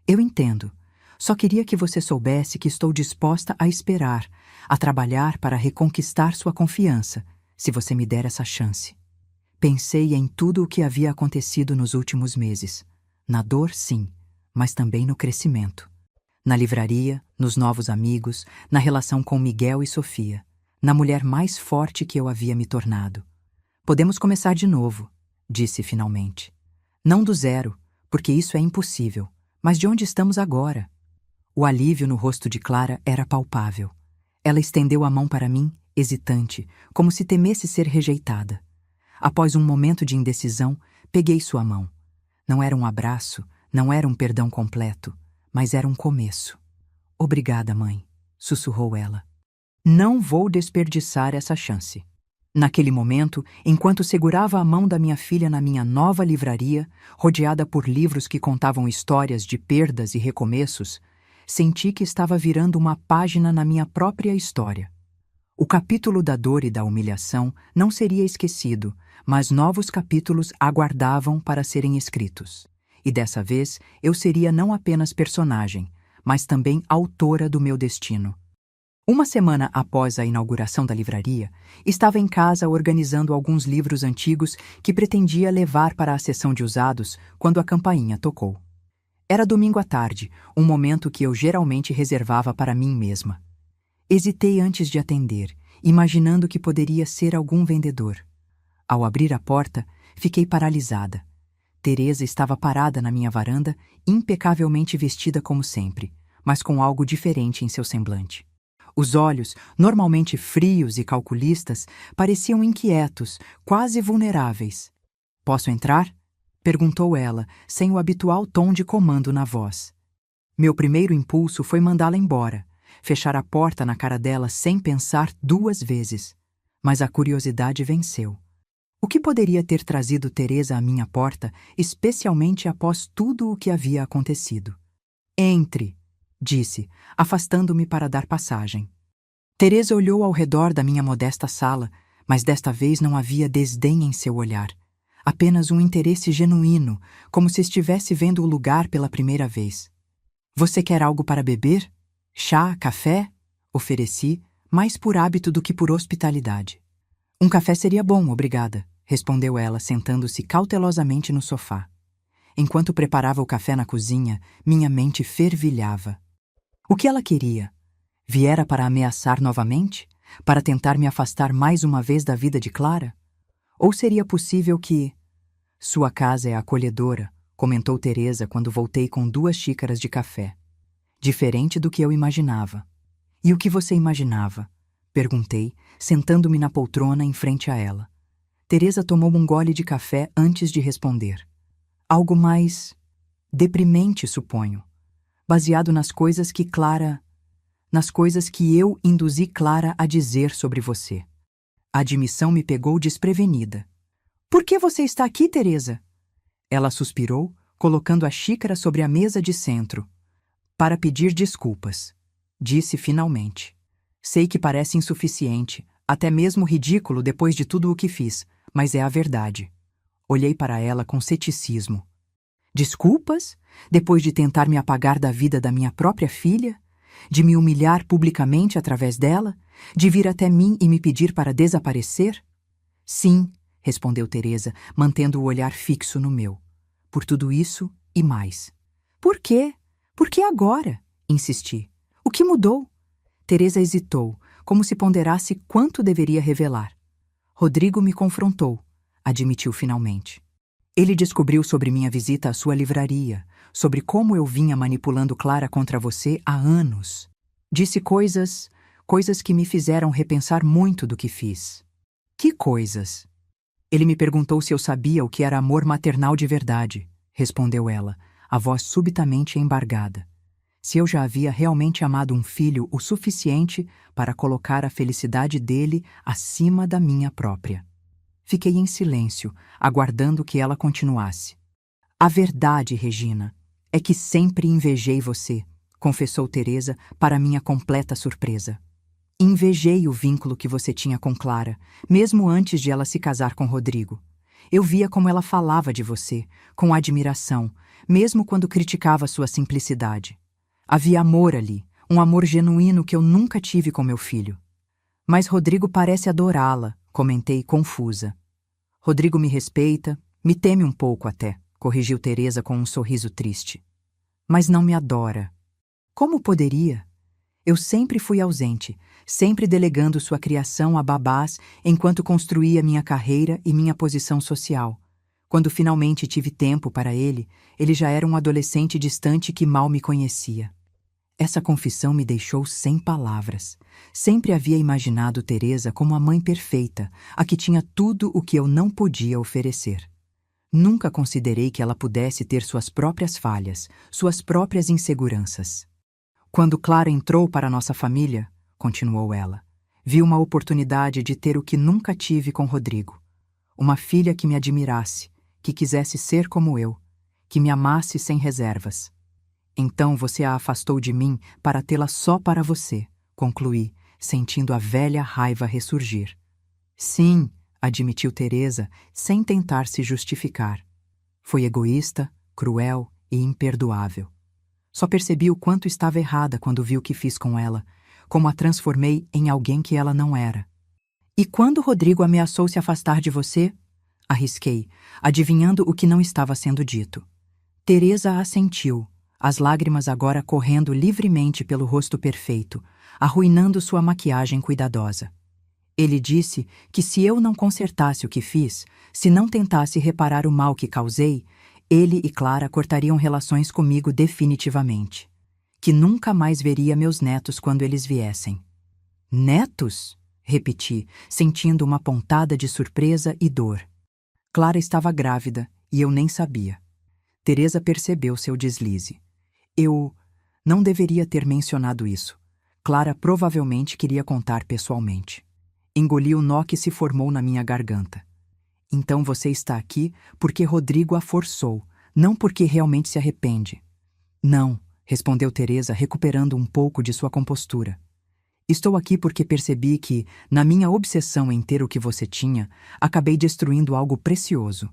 Eu entendo. Só queria que você soubesse que estou disposta a esperar, a trabalhar para reconquistar sua confiança, se você me der essa chance. Pensei em tudo o que havia acontecido nos últimos meses. Na dor, sim, mas também no crescimento. Na livraria, nos novos amigos, na relação com Miguel e Sofia, na mulher mais forte que eu havia me tornado. Podemos começar de novo, disse finalmente. Não do zero, porque isso é impossível, mas de onde estamos agora? O alívio no rosto de Clara era palpável. Ela estendeu a mão para mim, hesitante, como se temesse ser rejeitada. Após um momento de indecisão, peguei sua mão. Não era um abraço, não era um perdão completo, mas era um começo. Obrigada, mãe, sussurrou ela. Não vou desperdiçar essa chance. Naquele momento, enquanto segurava a mão da minha filha na minha nova livraria, rodeada por livros que contavam histórias de perdas e recomeços, senti que estava virando uma página na minha própria história. O capítulo da dor e da humilhação não seria esquecido, mas novos capítulos aguardavam para serem escritos. E dessa vez eu seria não apenas personagem, mas também autora do meu destino. Uma semana após a inauguração da livraria, estava em casa organizando alguns livros antigos que pretendia levar para a seção de usados quando a campainha tocou. Era domingo à tarde, um momento que eu geralmente reservava para mim mesma. Hesitei antes de atender, imaginando que poderia ser algum vendedor. Ao abrir a porta, fiquei paralisada. Teresa estava parada na minha varanda, impecavelmente vestida como sempre, mas com algo diferente em seu semblante. Os olhos, normalmente frios e calculistas, pareciam inquietos, quase vulneráveis. "Posso entrar?" perguntou ela, sem o habitual tom de comando na voz. Meu primeiro impulso foi mandá-la embora, fechar a porta na cara dela sem pensar 2 vezes. Mas a curiosidade venceu. O que poderia ter trazido Teresa à minha porta, especialmente após tudo o que havia acontecido? "Entre", disse, afastando-me para dar passagem. Teresa olhou ao redor da minha modesta sala, mas desta vez não havia desdém em seu olhar. Apenas um interesse genuíno, como se estivesse vendo o lugar pela primeira vez. Você quer algo para beber? Chá, café? Ofereci, mais por hábito do que por hospitalidade. Um café seria bom, obrigada, respondeu ela, sentando-se cautelosamente no sofá. Enquanto preparava o café na cozinha, minha mente fervilhava. O que ela queria? Viera para ameaçar novamente? Para tentar me afastar mais uma vez da vida de Clara? Ou seria possível que... Sua casa é acolhedora, comentou Teresa quando voltei com 2 xícaras de café. Diferente do que eu imaginava. E o que você imaginava? Perguntei, sentando-me na poltrona em frente a ela. Teresa tomou um gole de café antes de responder. Algo mais... deprimente, suponho. Baseado nas coisas que eu induzi Clara a dizer sobre você. A admissão me pegou desprevenida. Por que você está aqui, Teresa? Ela suspirou, colocando a xícara sobre a mesa de centro. Para pedir desculpas, disse finalmente. Sei que parece insuficiente, até mesmo ridículo depois de tudo o que fiz, mas é a verdade. Olhei para ela com ceticismo. Desculpas? Depois de tentar me apagar da vida da minha própria filha? De me humilhar publicamente através dela? De vir até mim e me pedir para desaparecer? Sim, respondeu Teresa, mantendo o olhar fixo no meu. Por tudo isso e mais. Por quê? Por que agora? Insisti. O que mudou? Teresa hesitou, como se ponderasse quanto deveria revelar. Rodrigo me confrontou, admitiu finalmente. Ele descobriu sobre minha visita à sua livraria, sobre como eu vinha manipulando Clara contra você há anos. Disse coisas que me fizeram repensar muito do que fiz. Que coisas? Ele me perguntou se eu sabia o que era amor maternal de verdade, respondeu ela, a voz subitamente embargada. Se eu já havia realmente amado um filho o suficiente para colocar a felicidade dele acima da minha própria. Fiquei em silêncio, aguardando que ela continuasse. A verdade, Regina, é que sempre invejei você, confessou Teresa para minha completa surpresa. Invejei o vínculo que você tinha com Clara, mesmo antes de ela se casar com Rodrigo. Eu via como ela falava de você, com admiração, mesmo quando criticava sua simplicidade. Havia amor ali, um amor genuíno que eu nunca tive com meu filho. Mas Rodrigo parece adorá-la, comentei confusa. Rodrigo me respeita, me teme um pouco até, corrigiu Teresa com um sorriso triste. Mas não me adora. Como poderia? Eu sempre fui ausente, sempre delegando sua criação a babás enquanto construía minha carreira e minha posição social. Quando finalmente tive tempo para ele, ele já era um adolescente distante que mal me conhecia. Essa confissão me deixou sem palavras. Sempre havia imaginado Teresa como a mãe perfeita, a que tinha tudo o que eu não podia oferecer. Nunca considerei que ela pudesse ter suas próprias falhas, suas próprias inseguranças. Quando Clara entrou para nossa família, continuou ela, vi uma oportunidade de ter o que nunca tive com Rodrigo. Uma filha que me admirasse, que quisesse ser como eu, que me amasse sem reservas. Então você a afastou de mim para tê-la só para você, concluí, sentindo a velha raiva ressurgir. Sim, admitiu Teresa, sem tentar se justificar. Foi egoísta, cruel e imperdoável. Só percebi o quanto estava errada quando vi o que fiz com ela, como a transformei em alguém que ela não era. E quando Rodrigo ameaçou se afastar de você? Arrisquei, adivinhando o que não estava sendo dito. Teresa assentiu, as lágrimas agora correndo livremente pelo rosto perfeito, arruinando sua maquiagem cuidadosa. Ele disse que se eu não consertasse o que fiz, se não tentasse reparar o mal que causei, ele e Clara cortariam relações comigo definitivamente. Que nunca mais veria meus netos quando eles viessem. Netos? Repeti, sentindo uma pontada de surpresa e dor. Clara estava grávida e eu nem sabia. Teresa percebeu seu deslize. Eu não deveria ter mencionado isso. Clara provavelmente queria contar pessoalmente. Engoli o nó que se formou na minha garganta. Então você está aqui porque Rodrigo a forçou, não porque realmente se arrepende. Não, respondeu Teresa, recuperando um pouco de sua compostura. Estou aqui porque percebi que, na minha obsessão em ter o que você tinha, acabei destruindo algo precioso.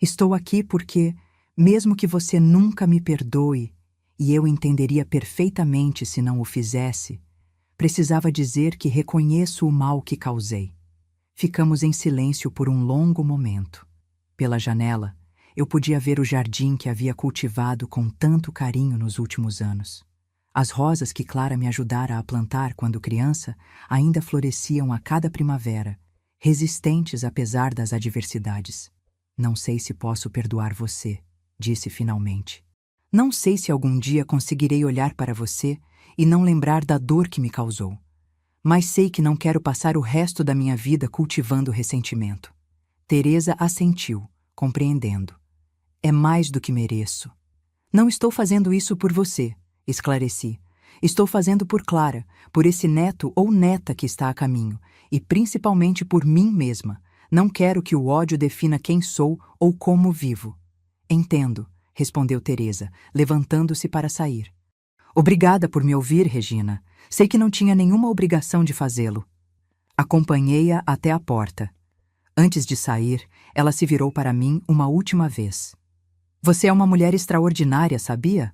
Estou aqui porque, mesmo que você nunca me perdoe, e eu entenderia perfeitamente se não o fizesse, precisava dizer que reconheço o mal que causei. Ficamos em silêncio por um longo momento. Pela janela, eu podia ver o jardim que havia cultivado com tanto carinho nos últimos anos. As rosas que Clara me ajudara a plantar quando criança ainda floresciam a cada primavera, resistentes apesar das adversidades. Não sei se posso perdoar você, disse finalmente. Não sei se algum dia conseguirei olhar para você e não lembrar da dor que me causou. Mas sei que não quero passar o resto da minha vida cultivando ressentimento. Teresa assentiu, compreendendo. É mais do que mereço. Não estou fazendo isso por você, esclareci. Estou fazendo por Clara, por esse neto ou neta que está a caminho, e principalmente por mim mesma. Não quero que o ódio defina quem sou ou como vivo. Entendo, respondeu Teresa, levantando-se para sair. Obrigada por me ouvir, Regina. Sei que não tinha nenhuma obrigação de fazê-lo. Acompanhei-a até a porta. Antes de sair, ela se virou para mim uma última vez. Você é uma mulher extraordinária, sabia?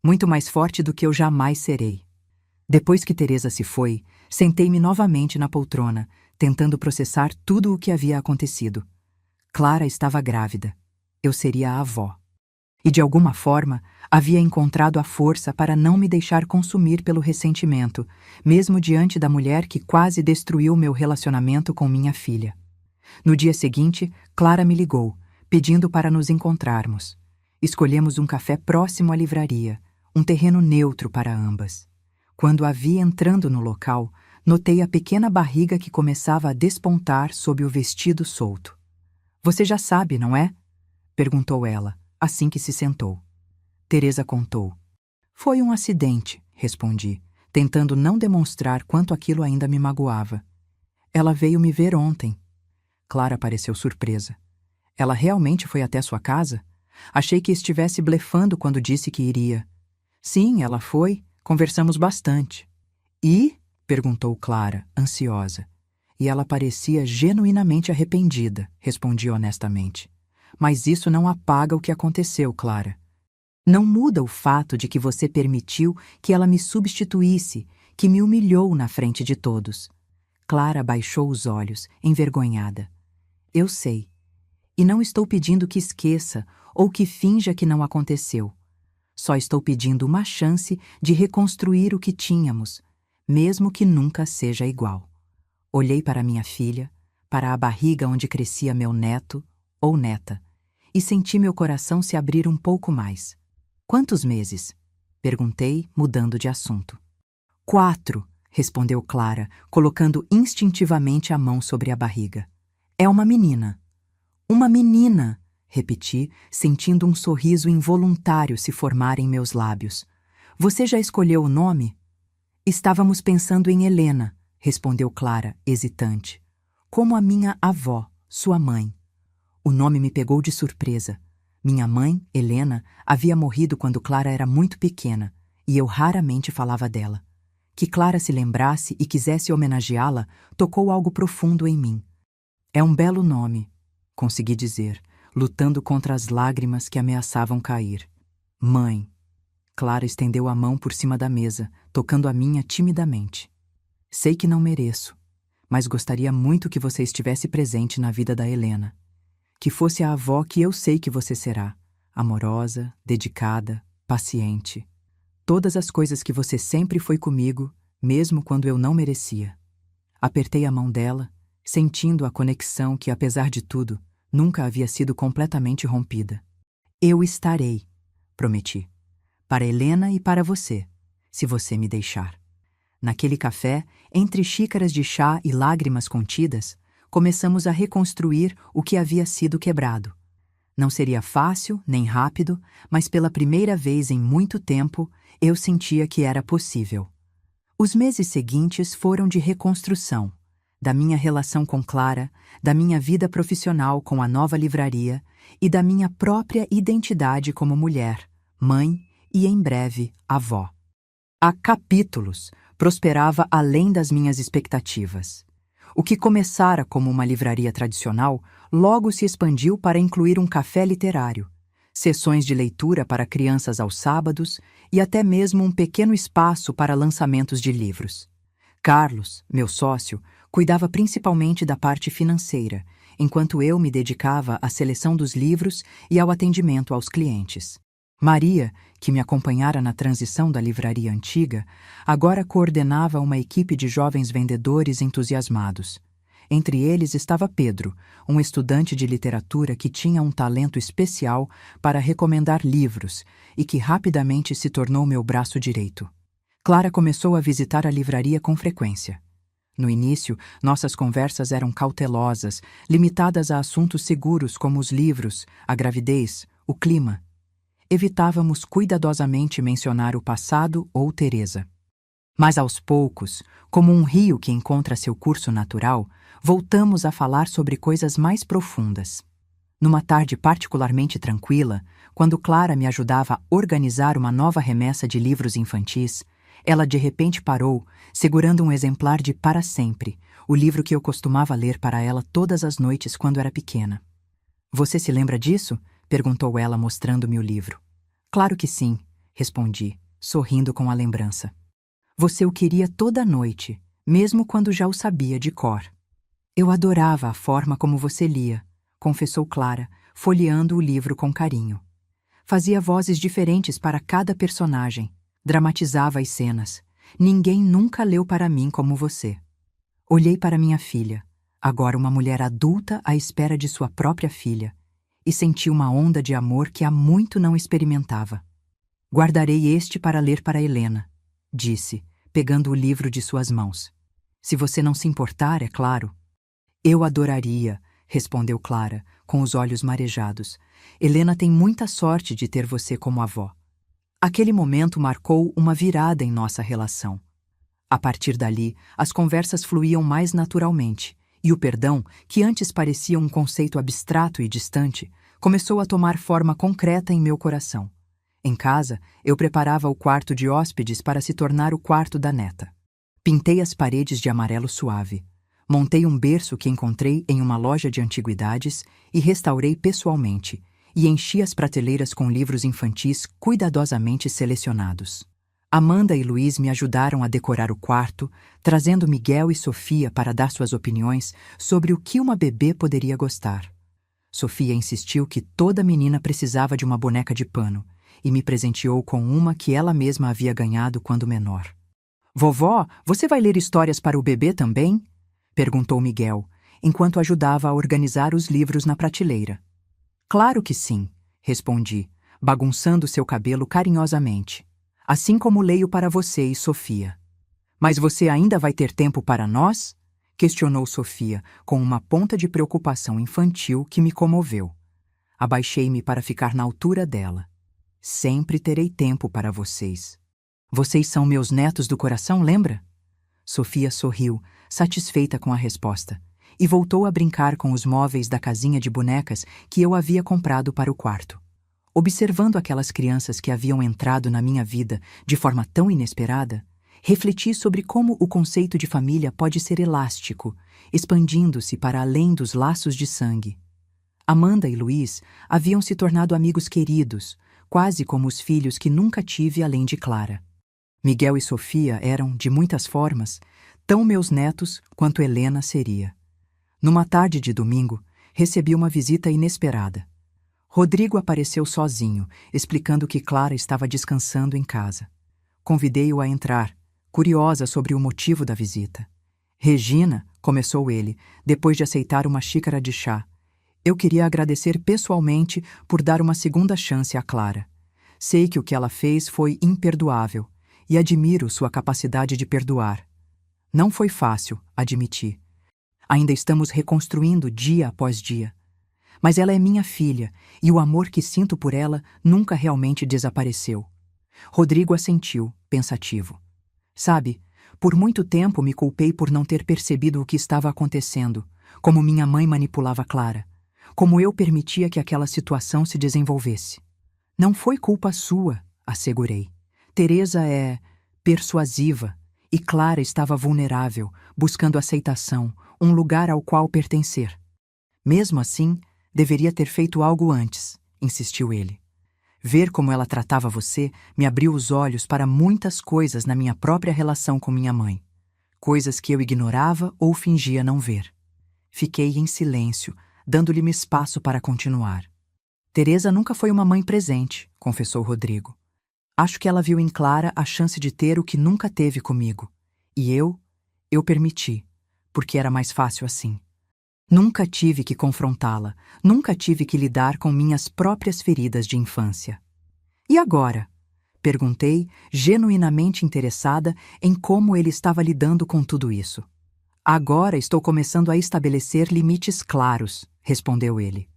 Muito mais forte do que eu jamais serei. Depois que Teresa se foi, sentei-me novamente na poltrona, tentando processar tudo o que havia acontecido. Clara estava grávida. Eu seria a avó. E de alguma forma, havia encontrado a força para não me deixar consumir pelo ressentimento, mesmo diante da mulher que quase destruiu meu relacionamento com minha filha. No dia seguinte, Clara me ligou, pedindo para nos encontrarmos. Escolhemos um café próximo à livraria, um terreno neutro para ambas. Quando a vi entrando no local, notei a pequena barriga que começava a despontar sob o vestido solto. Você já sabe, não é? Perguntou ela, assim que se sentou. Teresa contou. Foi um acidente, respondi, tentando não demonstrar quanto aquilo ainda me magoava. Ela veio me ver ontem. Clara pareceu surpresa. Ela realmente foi até sua casa? Achei que estivesse blefando quando disse que iria. Sim, ela foi. Conversamos bastante. E? Perguntou Clara, ansiosa. E ela parecia genuinamente arrependida, respondi honestamente. Mas isso não apaga o que aconteceu, Clara. Não muda o fato de que você permitiu que ela me substituísse, que me humilhou na frente de todos. Clara baixou os olhos, envergonhada. Eu sei. E não estou pedindo que esqueça ou que finja que não aconteceu. Só estou pedindo uma chance de reconstruir o que tínhamos, mesmo que nunca seja igual. Olhei para minha filha, para a barriga onde crescia meu neto ou neta, e senti meu coração se abrir um pouco mais. Quantos meses? Perguntei, mudando de assunto. 4, respondeu Clara, colocando instintivamente a mão sobre a barriga. É uma menina. Uma menina, repeti, sentindo um sorriso involuntário se formar em meus lábios. Você já escolheu o nome? Estávamos pensando em Helena, respondeu Clara, hesitante. Como a minha avó, sua mãe. O nome me pegou de surpresa. Minha mãe, Helena, havia morrido quando Clara era muito pequena, e eu raramente falava dela. Que Clara se lembrasse e quisesse homenageá-la tocou algo profundo em mim. É um belo nome, consegui dizer, lutando contra as lágrimas que ameaçavam cair. Mãe. Clara estendeu a mão por cima da mesa, tocando a minha timidamente. Sei que não mereço, mas gostaria muito que você estivesse presente na vida da Helena. Que fosse a avó que eu sei que você será, amorosa, dedicada, paciente. Todas as coisas que você sempre foi comigo, mesmo quando eu não merecia. Apertei a mão dela, sentindo a conexão que, apesar de tudo, nunca havia sido completamente rompida. Eu estarei, prometi, para Helena e para você, se você me deixar. Naquele café, entre xícaras de chá e lágrimas contidas, começamos a reconstruir o que havia sido quebrado. Não seria fácil, nem rápido, mas pela primeira vez em muito tempo, eu sentia que era possível. Os meses seguintes foram de reconstrução, da minha relação com Clara, da minha vida profissional com a nova livraria e da minha própria identidade como mulher, mãe e, em breve, avó. Há capítulos, prosperava além das minhas expectativas. O que começara como uma livraria tradicional logo se expandiu para incluir um café literário, sessões de leitura para crianças aos sábados e até mesmo um pequeno espaço para lançamentos de livros. Carlos, meu sócio, cuidava principalmente da parte financeira, enquanto eu me dedicava à seleção dos livros e ao atendimento aos clientes. Maria, que me acompanhara na transição da livraria antiga, agora coordenava uma equipe de jovens vendedores entusiasmados. Entre eles estava Pedro, um estudante de literatura que tinha um talento especial para recomendar livros e que rapidamente se tornou meu braço direito. Clara começou a visitar a livraria com frequência. No início, nossas conversas eram cautelosas, limitadas a assuntos seguros como os livros, a gravidez, o clima. Evitávamos cuidadosamente mencionar o passado ou Teresa. Mas aos poucos, como um rio que encontra seu curso natural, voltamos a falar sobre coisas mais profundas. Numa tarde particularmente tranquila, quando Clara me ajudava a organizar uma nova remessa de livros infantis, ela de repente parou, segurando um exemplar de Para Sempre, o livro que eu costumava ler para ela todas as noites quando era pequena. "Você se lembra disso?" perguntou ela, mostrando-me o livro. "Claro que sim", respondi, sorrindo com a lembrança. "Você o queria toda noite, mesmo quando já o sabia de cor." "Eu adorava a forma como você lia", confessou Clara, folheando o livro com carinho. "Fazia vozes diferentes para cada personagem, dramatizava as cenas. Ninguém nunca leu para mim como você." Olhei para minha filha, agora uma mulher adulta à espera de sua própria filha, e senti uma onda de amor que há muito não experimentava. "Guardarei este para ler para Helena", disse, pegando o livro de suas mãos. "Se você não se importar, é claro." "Eu adoraria", respondeu Clara, com os olhos marejados. "Helena tem muita sorte de ter você como avó." Aquele momento marcou uma virada em nossa relação. A partir dali, as conversas fluíam mais naturalmente, e o perdão, que antes parecia um conceito abstrato e distante, começou a tomar forma concreta em meu coração. Em casa, eu preparava o quarto de hóspedes para se tornar o quarto da neta. Pintei as paredes de amarelo suave. Montei um berço que encontrei em uma loja de antiguidades e restaurei pessoalmente, e enchi as prateleiras com livros infantis cuidadosamente selecionados. Amanda e Luiz me ajudaram a decorar o quarto, trazendo Miguel e Sofia para dar suas opiniões sobre o que uma bebê poderia gostar. Sofia insistiu que toda menina precisava de uma boneca de pano e me presenteou com uma que ela mesma havia ganhado quando menor. "Vovó, você vai ler histórias para o bebê também?" perguntou Miguel, enquanto ajudava a organizar os livros na prateleira. "Claro que sim", respondi, bagunçando seu cabelo carinhosamente. "Assim como leio para você e Sofia." "Mas você ainda vai ter tempo para nós?" questionou Sofia, com uma ponta de preocupação infantil que me comoveu. Abaixei-me para ficar na altura dela. "Sempre terei tempo para vocês. Vocês são meus netos do coração, lembra?" Sofia sorriu, satisfeita com a resposta, e voltou a brincar com os móveis da casinha de bonecas que eu havia comprado para o quarto. Observando aquelas crianças que haviam entrado na minha vida de forma tão inesperada, refleti sobre como o conceito de família pode ser elástico, expandindo-se para além dos laços de sangue. Amanda e Luiz haviam se tornado amigos queridos, quase como os filhos que nunca tive além de Clara. Miguel e Sofia eram, de muitas formas, tão meus netos quanto Helena seria. Numa tarde de domingo, recebi uma visita inesperada. Rodrigo apareceu sozinho, explicando que Clara estava descansando em casa. Convidei-o a entrar, curiosa sobre o motivo da visita. "Regina", começou ele, depois de aceitar uma xícara de chá, "eu queria agradecer pessoalmente por dar uma segunda chance a Clara. Sei que o que ela fez foi imperdoável, e admiro sua capacidade de perdoar. Não foi fácil, admiti. Ainda estamos reconstruindo dia após dia. Mas ela é minha filha, e o amor que sinto por ela nunca realmente desapareceu." Rodrigo assentiu, pensativo. "Sabe, por muito tempo me culpei por não ter percebido o que estava acontecendo, como minha mãe manipulava Clara, como eu permitia que aquela situação se desenvolvesse." "Não foi culpa sua", assegurei. "Teresa é persuasiva, E Clara estava vulnerável, buscando aceitação, um lugar ao qual pertencer. Mesmo assim, deveria ter feito algo antes, insistiu ele. Ver como ela tratava você me abriu os olhos para muitas coisas na minha própria relação com minha mãe. Coisas que eu ignorava ou fingia não ver. Fiquei em silêncio, dando-lhe espaço para continuar. Teresa nunca foi uma mãe presente, confessou Rodrigo. Acho que ela viu em Clara a chance de ter o que nunca teve comigo. E eu permiti, porque era mais fácil assim. Nunca tive que confrontá-la, nunca tive que lidar com minhas próprias feridas de infância. E agora? Perguntei, genuinamente interessada em como ele estava lidando com tudo isso. Agora estou começando a estabelecer limites claros, respondeu ele.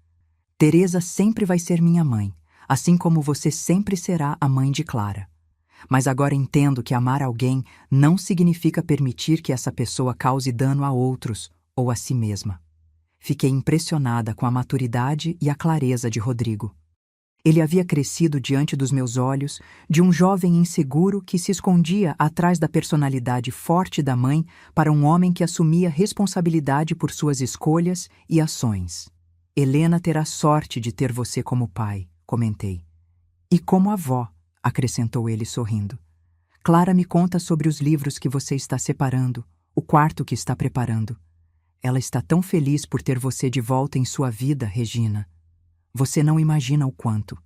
Teresa sempre vai ser minha mãe, assim como você sempre será a mãe de Clara. Mas agora entendo que amar alguém não significa permitir que essa pessoa cause dano a outros ou a si mesma. Fiquei impressionada com a maturidade e a clareza de Rodrigo. Ele havia crescido diante dos meus olhos de um jovem inseguro que se escondia atrás da personalidade forte da mãe para um homem que assumia responsabilidade por suas escolhas e ações. Helena terá sorte de ter você como pai, comentei. E como avó, acrescentou ele sorrindo. Clara me conta sobre os livros que você está separando, o quarto que está preparando. Ela está tão feliz por ter você de volta em sua vida, Regina. Você não imagina o quanto.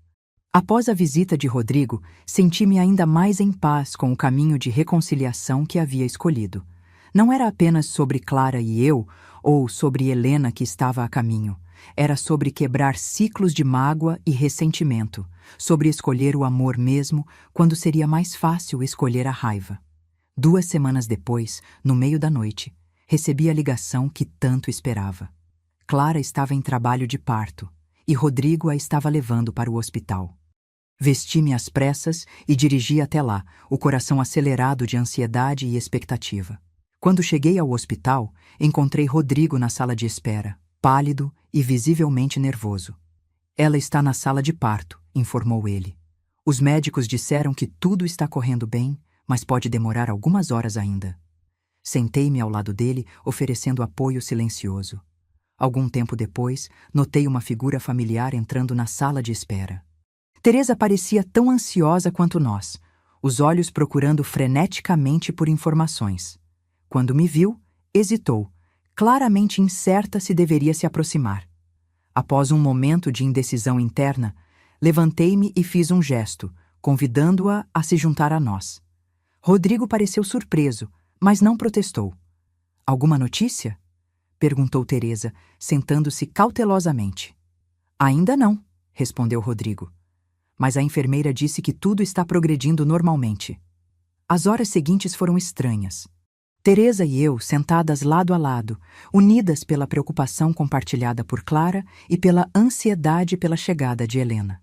Após a visita de Rodrigo, senti-me ainda mais em paz com o caminho de reconciliação que havia escolhido. Não era apenas sobre Clara e eu, ou sobre Helena que estava a caminho. Era sobre quebrar ciclos de mágoa e ressentimento, sobre escolher o amor mesmo, quando seria mais fácil escolher a raiva. 2 semanas depois, no meio da noite, recebi a ligação que tanto esperava. Clara estava em trabalho de parto, e Rodrigo a estava levando para o hospital. Vesti-me às pressas e dirigi até lá, o coração acelerado de ansiedade e expectativa. Quando cheguei ao hospital, encontrei Rodrigo na sala de espera, pálido e visivelmente nervoso. Ela está na sala de parto, informou ele. Os médicos disseram que tudo está correndo bem, mas pode demorar algumas horas ainda. Sentei-me ao lado dele, oferecendo apoio silencioso. Algum tempo depois, notei uma figura familiar entrando na sala de espera. Teresa parecia tão ansiosa quanto nós, os olhos procurando freneticamente por informações. Quando me viu, hesitou, claramente incerta se deveria se aproximar. Após um momento de indecisão interna, levantei-me e fiz um gesto, convidando-a a se juntar a nós. Rodrigo pareceu surpreso, mas não protestou. Alguma notícia? Perguntou Teresa, sentando-se cautelosamente. Ainda não, respondeu Rodrigo. Mas a enfermeira disse que tudo está progredindo normalmente. As horas seguintes foram estranhas. Teresa e eu, sentadas lado a lado, unidas pela preocupação compartilhada por Clara e pela ansiedade pela chegada de Helena.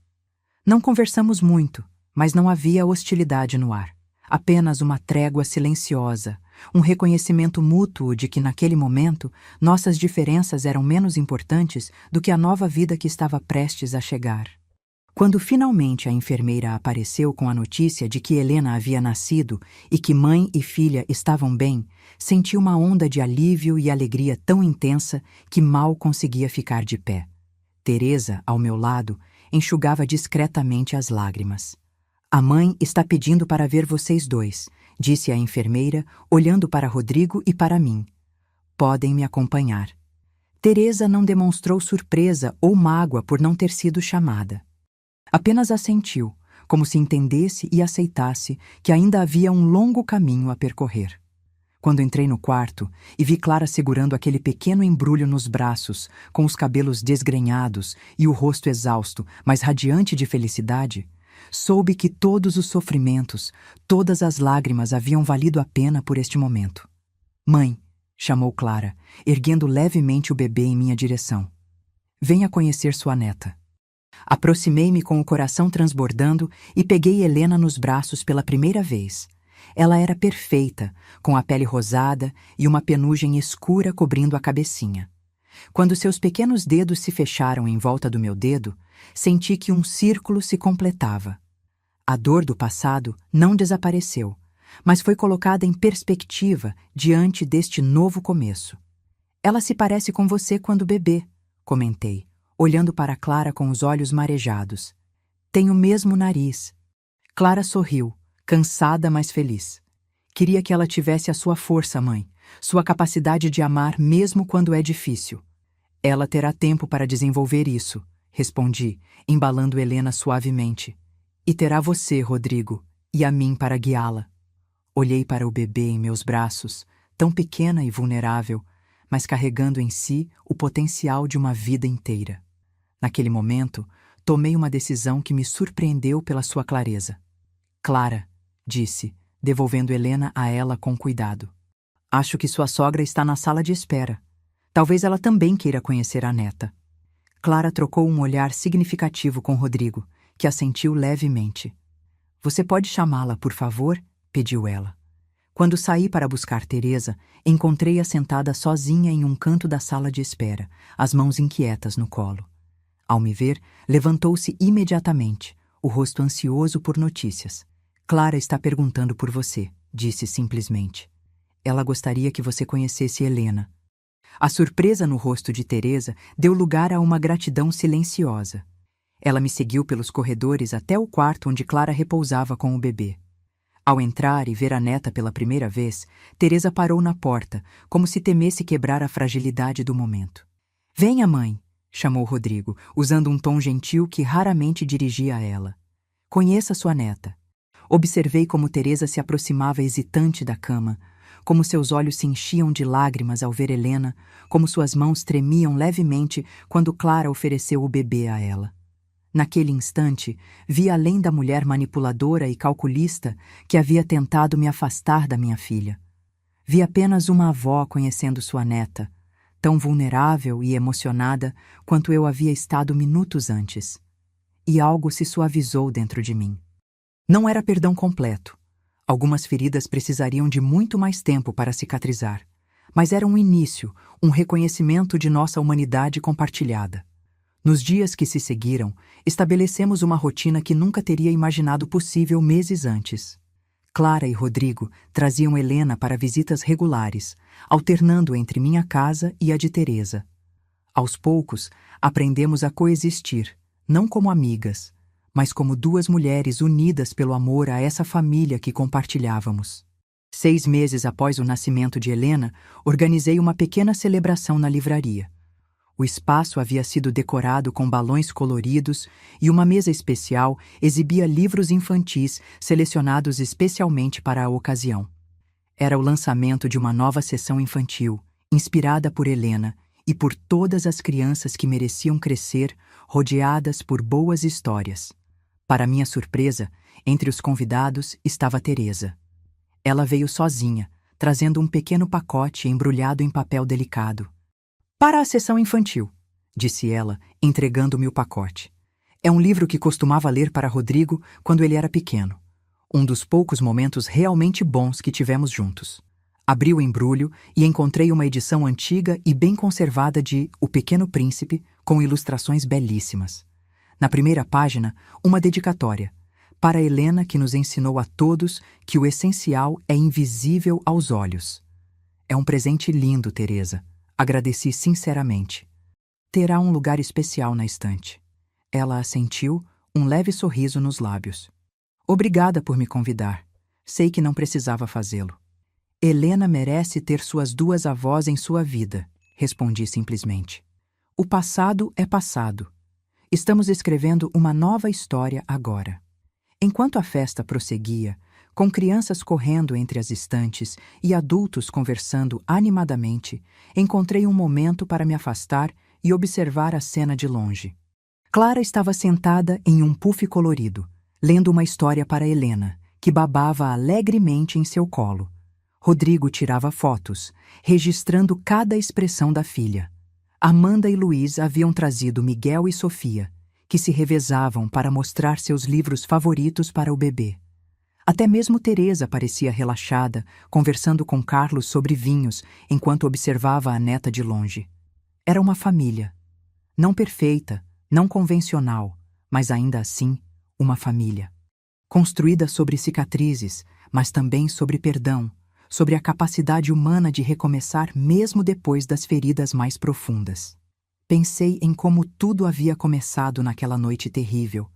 Não conversamos muito, mas não havia hostilidade no ar. Apenas uma trégua silenciosa, um reconhecimento mútuo de que naquele momento nossas diferenças eram menos importantes do que a nova vida que estava prestes a chegar. Quando finalmente a enfermeira apareceu com a notícia de que Helena havia nascido e que mãe e filha estavam bem, senti uma onda de alívio e alegria tão intensa que mal conseguia ficar de pé. Teresa, ao meu lado, enxugava discretamente as lágrimas. A mãe está pedindo para ver vocês dois, disse a enfermeira, olhando para Rodrigo e para mim. Podem me acompanhar. Teresa não demonstrou surpresa ou mágoa por não ter sido chamada. Apenas assentiu, como se entendesse e aceitasse que ainda havia um longo caminho a percorrer. Quando entrei no quarto e vi Clara segurando aquele pequeno embrulho nos braços, com os cabelos desgrenhados e o rosto exausto, mas radiante de felicidade, soube que todos os sofrimentos, todas as lágrimas haviam valido a pena por este momento. Mãe, chamou Clara, erguendo levemente o bebê em minha direção. Venha conhecer sua neta. Aproximei-me com o coração transbordando e peguei Helena nos braços pela primeira vez. Ela era perfeita, com a pele rosada e uma penugem escura cobrindo a cabecinha. Quando seus pequenos dedos se fecharam em volta do meu dedo, senti que um círculo se completava. A dor do passado não desapareceu, mas foi colocada em perspectiva diante deste novo começo. Ela se parece com você quando bebê, comentei, olhando para Clara com os olhos marejados. Tem o mesmo nariz. Clara sorriu, cansada, mas feliz. Queria que ela tivesse a sua força, mãe, sua capacidade de amar mesmo quando é difícil. Ela terá tempo para desenvolver isso, respondi, embalando Helena suavemente. E terá você, Rodrigo, e a mim para guiá-la. Olhei para o bebê em meus braços, tão pequena e vulnerável, mas carregando em si o potencial de uma vida inteira. Naquele momento, tomei uma decisão que me surpreendeu pela sua clareza. Clara, disse, devolvendo Helena a ela com cuidado. Acho que sua sogra está na sala de espera. Talvez ela também queira conhecer a neta. Clara trocou um olhar significativo com Rodrigo, que assentiu levemente. Você pode chamá-la, por favor? Pediu ela. Quando saí para buscar Teresa, encontrei-a sentada sozinha em um canto da sala de espera, as mãos inquietas no colo. Ao me ver, levantou-se imediatamente, o rosto ansioso por notícias. Clara está perguntando por você, disse simplesmente. Ela gostaria que você conhecesse Helena. A surpresa no rosto de Teresa deu lugar a uma gratidão silenciosa. Ela me seguiu pelos corredores até o quarto onde Clara repousava com o bebê. Ao entrar e ver a neta pela primeira vez, Teresa parou na porta, como se temesse quebrar a fragilidade do momento. Venha, mãe, chamou Rodrigo, usando um tom gentil que raramente dirigia a ela. Conheça sua neta. Observei como Teresa se aproximava hesitante da cama, como seus olhos se enchiam de lágrimas ao ver Helena, como suas mãos tremiam levemente quando Clara ofereceu o bebê a ela. Naquele instante, vi além da mulher manipuladora e calculista que havia tentado me afastar da minha filha. Vi apenas uma avó conhecendo sua neta, tão vulnerável e emocionada quanto eu havia estado minutos antes. E algo se suavizou dentro de mim. Não era perdão completo. Algumas feridas precisariam de muito mais tempo para cicatrizar, mas era um início, um reconhecimento de nossa humanidade compartilhada. Nos dias que se seguiram, estabelecemos uma rotina que nunca teria imaginado possível meses antes. Clara e Rodrigo traziam Helena para visitas regulares, alternando entre minha casa e a de Teresa. Aos poucos, aprendemos a coexistir, não como amigas, mas como duas mulheres unidas pelo amor a essa família que compartilhávamos. 6 meses após o nascimento de Helena, organizei uma pequena celebração na livraria. O espaço havia sido decorado com balões coloridos e uma mesa especial exibia livros infantis selecionados especialmente para a ocasião. Era o lançamento de uma nova sessão infantil, inspirada por Helena e por todas as crianças que mereciam crescer, rodeadas por boas histórias. Para minha surpresa, entre os convidados estava Teresa. Ela veio sozinha, trazendo um pequeno pacote embrulhado em papel delicado. Para a sessão infantil, disse ela, entregando-me o pacote. É um livro que costumava ler para Rodrigo quando ele era pequeno. Um dos poucos momentos realmente bons que tivemos juntos. Abri o embrulho e encontrei uma edição antiga e bem conservada de O Pequeno Príncipe, com ilustrações belíssimas. Na primeira página, uma dedicatória. Para Helena, que nos ensinou a todos que o essencial é invisível aos olhos. É um presente lindo, Teresa. Agradeci sinceramente. Terá um lugar especial na estante. Ela assentiu, um leve sorriso nos lábios. Obrigada por me convidar. Sei que não precisava fazê-lo. Helena merece ter suas 2 avós em sua vida, respondi simplesmente. O passado é passado. Estamos escrevendo uma nova história agora. Enquanto a festa prosseguia, com crianças correndo entre as estantes e adultos conversando animadamente, encontrei um momento para me afastar e observar a cena de longe. Clara estava sentada em um puff colorido, lendo uma história para Helena, que babava alegremente em seu colo. Rodrigo tirava fotos, registrando cada expressão da filha. Amanda e Luiz haviam trazido Miguel e Sofia, que se revezavam para mostrar seus livros favoritos para o bebê. Até mesmo Teresa parecia relaxada, conversando com Carlos sobre vinhos, enquanto observava a neta de longe. Era uma família. Não perfeita, não convencional, mas ainda assim, uma família. Construída sobre cicatrizes, mas também sobre perdão, sobre a capacidade humana de recomeçar mesmo depois das feridas mais profundas. Pensei em como tudo havia começado naquela noite terrível,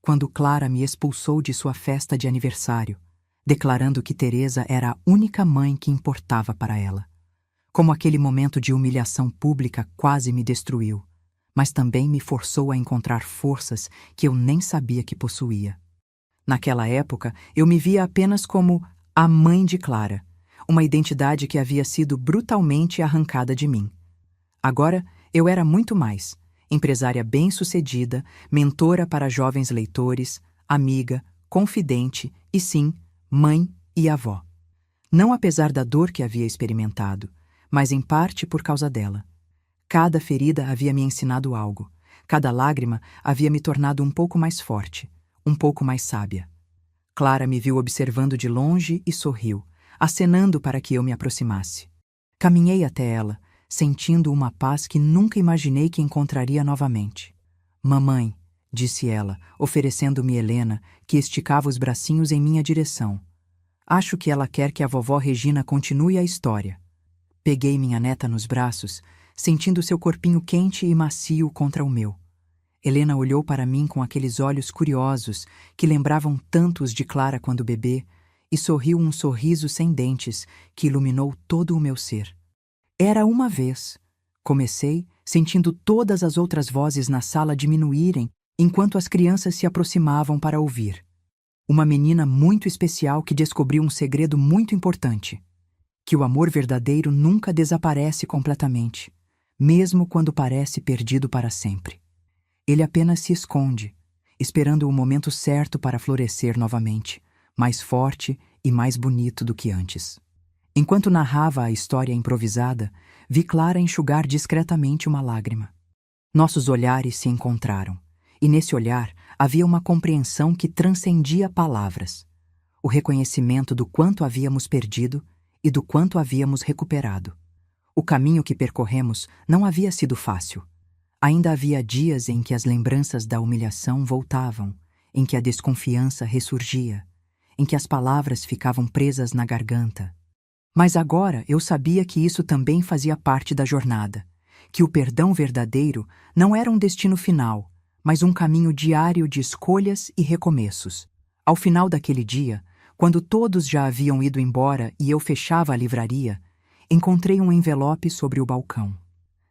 quando Clara me expulsou de sua festa de aniversário, declarando que Teresa era a única mãe que importava para ela. Como aquele momento de humilhação pública quase me destruiu, mas também me forçou a encontrar forças que eu nem sabia que possuía. Naquela época, eu me via apenas como a mãe de Clara, uma identidade que havia sido brutalmente arrancada de mim. Agora, eu era muito mais: empresária bem-sucedida, mentora para jovens leitores, amiga, confidente e, sim, mãe e avó. Não apesar da dor que havia experimentado, mas em parte por causa dela. Cada ferida havia me ensinado algo. Cada lágrima havia me tornado um pouco mais forte, um pouco mais sábia. Clara me viu observando de longe e sorriu, acenando para que eu me aproximasse. Caminhei até ela, sentindo uma paz que nunca imaginei que encontraria novamente. Mamãe, disse ela, oferecendo-me Helena, que esticava os bracinhos em minha direção. Acho que ela quer que a vovó Regina continue a história. Peguei minha neta nos braços, sentindo seu corpinho quente e macio contra o meu. Helena olhou para mim com aqueles olhos curiosos que lembravam tanto os de Clara quando bebê, e sorriu um sorriso sem dentes que iluminou todo o meu ser. Era uma vez. Comecei, sentindo todas as outras vozes na sala diminuírem enquanto as crianças se aproximavam para ouvir. Uma menina muito especial que descobriu um segredo muito importante: que o amor verdadeiro nunca desaparece completamente, mesmo quando parece perdido para sempre. Ele apenas se esconde, esperando o momento certo para florescer novamente, mais forte e mais bonito do que antes. Enquanto narrava a história improvisada, vi Clara enxugar discretamente uma lágrima. Nossos olhares se encontraram, e nesse olhar havia uma compreensão que transcendia palavras. O reconhecimento do quanto havíamos perdido e do quanto havíamos recuperado. O caminho que percorremos não havia sido fácil. Ainda havia dias em que as lembranças da humilhação voltavam, em que a desconfiança ressurgia, em que as palavras ficavam presas na garganta. Mas agora eu sabia que isso também fazia parte da jornada, que o perdão verdadeiro não era um destino final, mas um caminho diário de escolhas e recomeços. Ao final daquele dia, quando todos já haviam ido embora e eu fechava a livraria, encontrei um envelope sobre o balcão.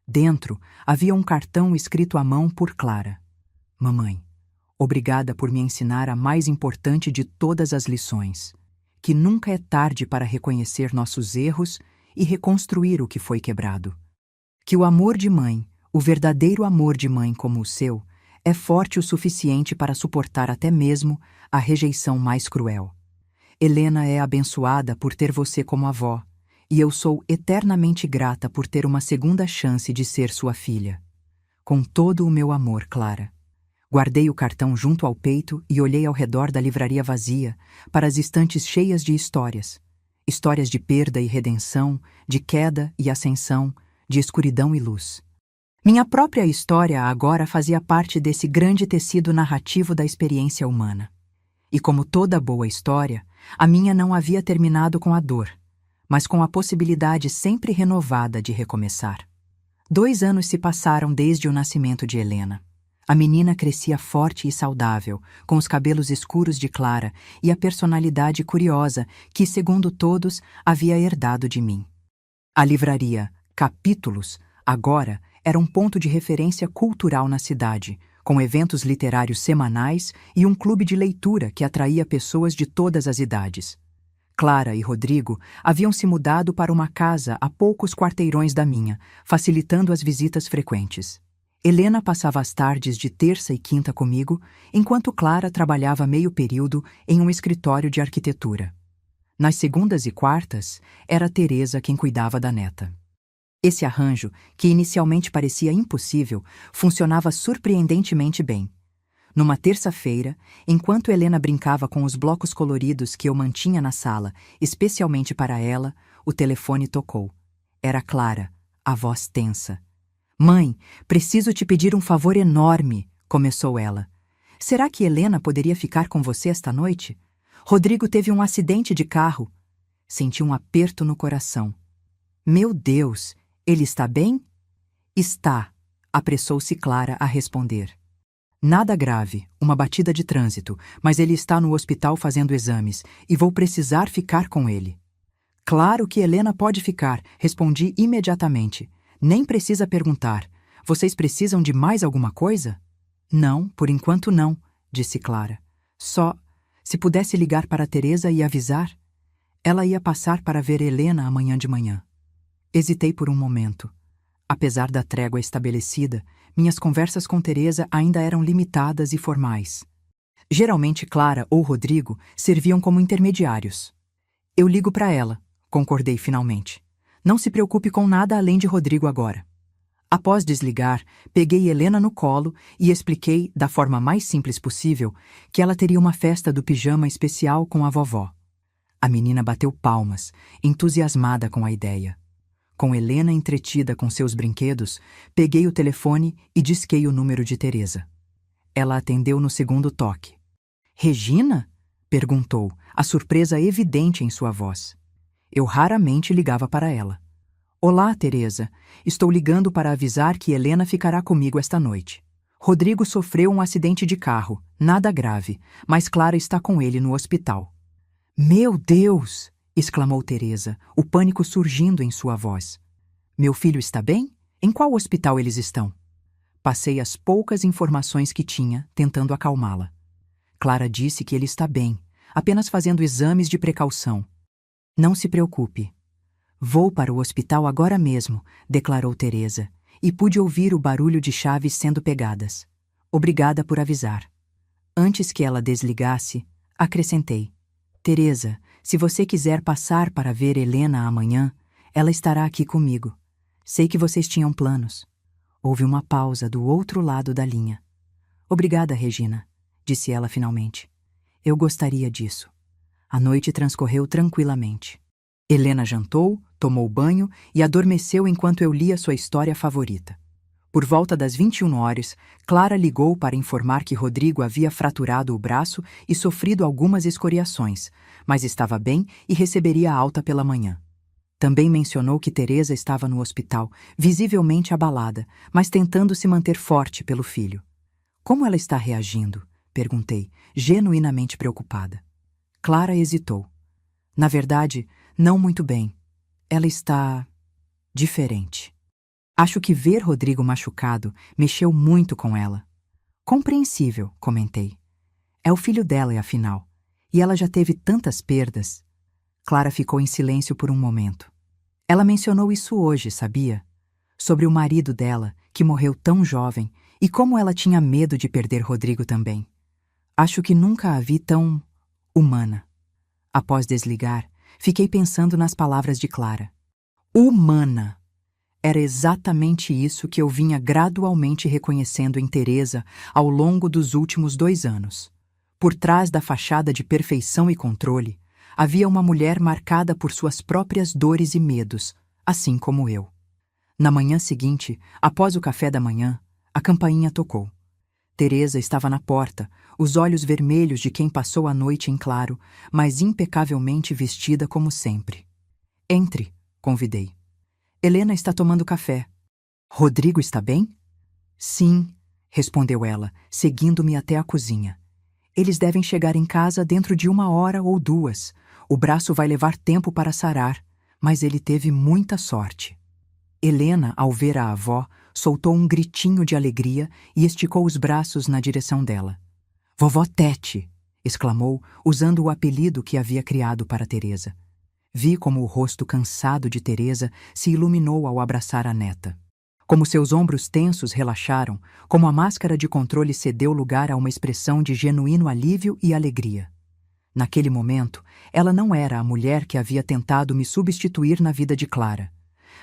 Dentro havia um cartão escrito à mão por Clara. Mamãe, obrigada por me ensinar a mais importante de todas as lições, que nunca é tarde para reconhecer nossos erros e reconstruir o que foi quebrado. Que o amor de mãe, o verdadeiro amor de mãe como o seu, é forte o suficiente para suportar até mesmo a rejeição mais cruel. Helena é abençoada por ter você como avó, e eu sou eternamente grata por ter uma segunda chance de ser sua filha. Com todo o meu amor, Clara. Guardei o cartão junto ao peito e olhei ao redor da livraria vazia, para as estantes cheias de histórias. Histórias de perda e redenção, de queda e ascensão, de escuridão e luz. Minha própria história agora fazia parte desse grande tecido narrativo da experiência humana. E como toda boa história, a minha não havia terminado com a dor, mas com a possibilidade sempre renovada de recomeçar. 2 anos se passaram desde o nascimento de Helena. A menina crescia forte e saudável, com os cabelos escuros de Clara e a personalidade curiosa que, segundo todos, havia herdado de mim. A livraria Capítulos, agora, era um ponto de referência cultural na cidade, com eventos literários semanais e um clube de leitura que atraía pessoas de todas as idades. Clara e Rodrigo haviam se mudado para uma casa a poucos quarteirões da minha, facilitando as visitas frequentes. Helena passava as tardes de terça e quinta comigo, enquanto Clara trabalhava meio período em um escritório de arquitetura. Nas segundas e quartas, era Teresa quem cuidava da neta. Esse arranjo, que inicialmente parecia impossível, funcionava surpreendentemente bem. Numa terça-feira, enquanto Helena brincava com os blocos coloridos que eu mantinha na sala, especialmente para ela, o telefone tocou. Era Clara, a voz tensa. "Mãe, preciso te pedir um favor enorme", começou ela. "Será que Helena poderia ficar com você esta noite? Rodrigo teve um acidente de carro. Senti um aperto no coração. Meu Deus, ele está bem? Está, apressou-se Clara a responder. Nada grave, uma batida de trânsito, mas ele está no hospital fazendo exames e vou precisar ficar com ele. Claro que Helena pode ficar, respondi imediatamente. Nem precisa perguntar. Vocês precisam de mais alguma coisa? Não, por enquanto não, disse Clara. Só, se pudesse ligar para Teresa e avisar. Ela ia passar para ver Helena amanhã de manhã. Hesitei por um momento. Apesar da trégua estabelecida, minhas conversas com Teresa ainda eram limitadas e formais. Geralmente Clara ou Rodrigo serviam como intermediários. Eu ligo para ela, concordei finalmente. Não se preocupe com nada além de Rodrigo agora. Após desligar, peguei Helena no colo e expliquei, da forma mais simples possível, que ela teria uma festa do pijama especial com a vovó. A menina bateu palmas, entusiasmada com a ideia. Com Helena entretida com seus brinquedos, peguei o telefone e disquei o número de Teresa. Ela atendeu no segundo toque. Regina? Perguntou, a surpresa evidente em sua voz. Eu raramente ligava para ela. Olá, Teresa. Estou ligando para avisar que Helena ficará comigo esta noite. Rodrigo sofreu um acidente de carro, nada grave, mas Clara está com ele no hospital. Meu Deus! Exclamou Teresa, o pânico surgindo em sua voz. Meu filho está bem? Em qual hospital eles estão? Passei as poucas informações que tinha, tentando acalmá-la. Clara disse que ele está bem, apenas fazendo exames de precaução. Não se preocupe. Vou para o hospital agora mesmo, declarou Teresa, e pude ouvir o barulho de chaves sendo pegadas. Obrigada por avisar. Antes que ela desligasse, acrescentei. Teresa, se você quiser passar para ver Helena amanhã, ela estará aqui comigo. Sei que vocês tinham planos. Houve uma pausa do outro lado da linha. Obrigada, Regina, disse ela finalmente. Eu gostaria disso. A noite transcorreu tranquilamente. Helena jantou, tomou banho e adormeceu enquanto eu lia sua história favorita. Por volta das 21 horas, Clara ligou para informar que Rodrigo havia fraturado o braço e sofrido algumas escoriações, mas estava bem e receberia alta pela manhã. Também mencionou que Teresa estava no hospital, visivelmente abalada, mas tentando se manter forte pelo filho. Como ela está reagindo? Perguntei, genuinamente preocupada. Clara hesitou. Na verdade, não muito bem. Ela está diferente. Acho que ver Rodrigo machucado mexeu muito com ela. Compreensível, comentei. É o filho dela, afinal. E ela já teve tantas perdas. Clara ficou em silêncio por um momento. Ela mencionou isso hoje, sabia? Sobre o marido dela, que morreu tão jovem, e como ela tinha medo de perder Rodrigo também. Acho que nunca a vi tão humana. Após desligar, fiquei pensando nas palavras de Clara. Humana! Era exatamente isso que eu vinha gradualmente reconhecendo em Teresa ao longo dos últimos 2 anos. Por trás da fachada de perfeição e controle, havia uma mulher marcada por suas próprias dores e medos, assim como eu. Na manhã seguinte, após o café da manhã, a campainha tocou. Teresa estava na porta, os olhos vermelhos de quem passou a noite em claro, mas impecavelmente vestida como sempre. Entre, convidei. Helena está tomando café. Rodrigo está bem? Sim, respondeu ela, seguindo-me até a cozinha. Eles devem chegar em casa dentro de 1 hora ou 2. O braço vai levar tempo para sarar, mas ele teve muita sorte. Helena, ao ver a avó, soltou um gritinho de alegria e esticou os braços na direção dela. Vovó Tete! Exclamou, usando o apelido que havia criado para Teresa. Vi como o rosto cansado de Teresa se iluminou ao abraçar a neta. Como seus ombros tensos relaxaram, como a máscara de controle cedeu lugar a uma expressão de genuíno alívio e alegria. Naquele momento, ela não era a mulher que havia tentado me substituir na vida de Clara,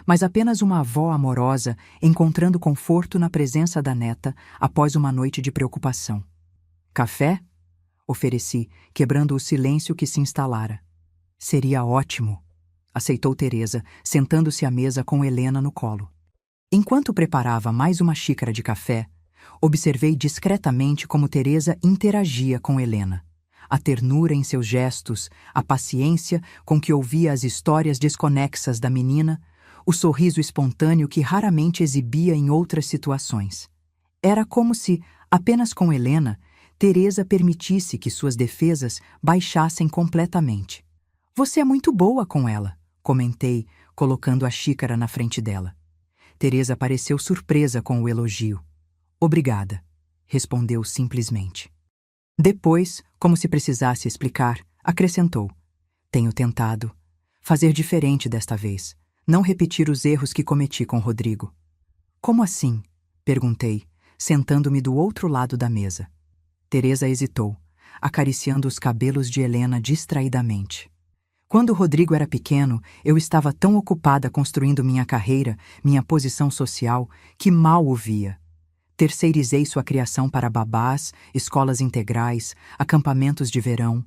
mas apenas uma avó amorosa encontrando conforto na presença da neta após uma noite de preocupação. Café? Ofereci, quebrando o silêncio que se instalara. Seria ótimo, aceitou Teresa, sentando-se à mesa com Helena no colo. Enquanto preparava mais uma xícara de café, observei discretamente como Teresa interagia com Helena. a ternura em seus gestos, a paciência com que ouvia as histórias desconexas da menina, o sorriso espontâneo que raramente exibia em outras situações. Era como se, apenas com Helena, Teresa permitisse que suas defesas baixassem completamente. "Você é muito boa com ela", comentei, colocando a xícara na frente dela. Teresa pareceu surpresa com o elogio. "Obrigada", respondeu simplesmente. Depois, como se precisasse explicar, acrescentou: "Tenho tentado fazer diferente desta vez, não repetir os erros que cometi com Rodrigo." "Como assim?", perguntei, sentando-me do outro lado da mesa. Teresa hesitou, acariciando os cabelos de Helena distraidamente. "Quando Rodrigo era pequeno, eu estava tão ocupada construindo minha carreira, minha posição social, que mal o via. Terceirizei sua criação para babás, escolas integrais, acampamentos de verão.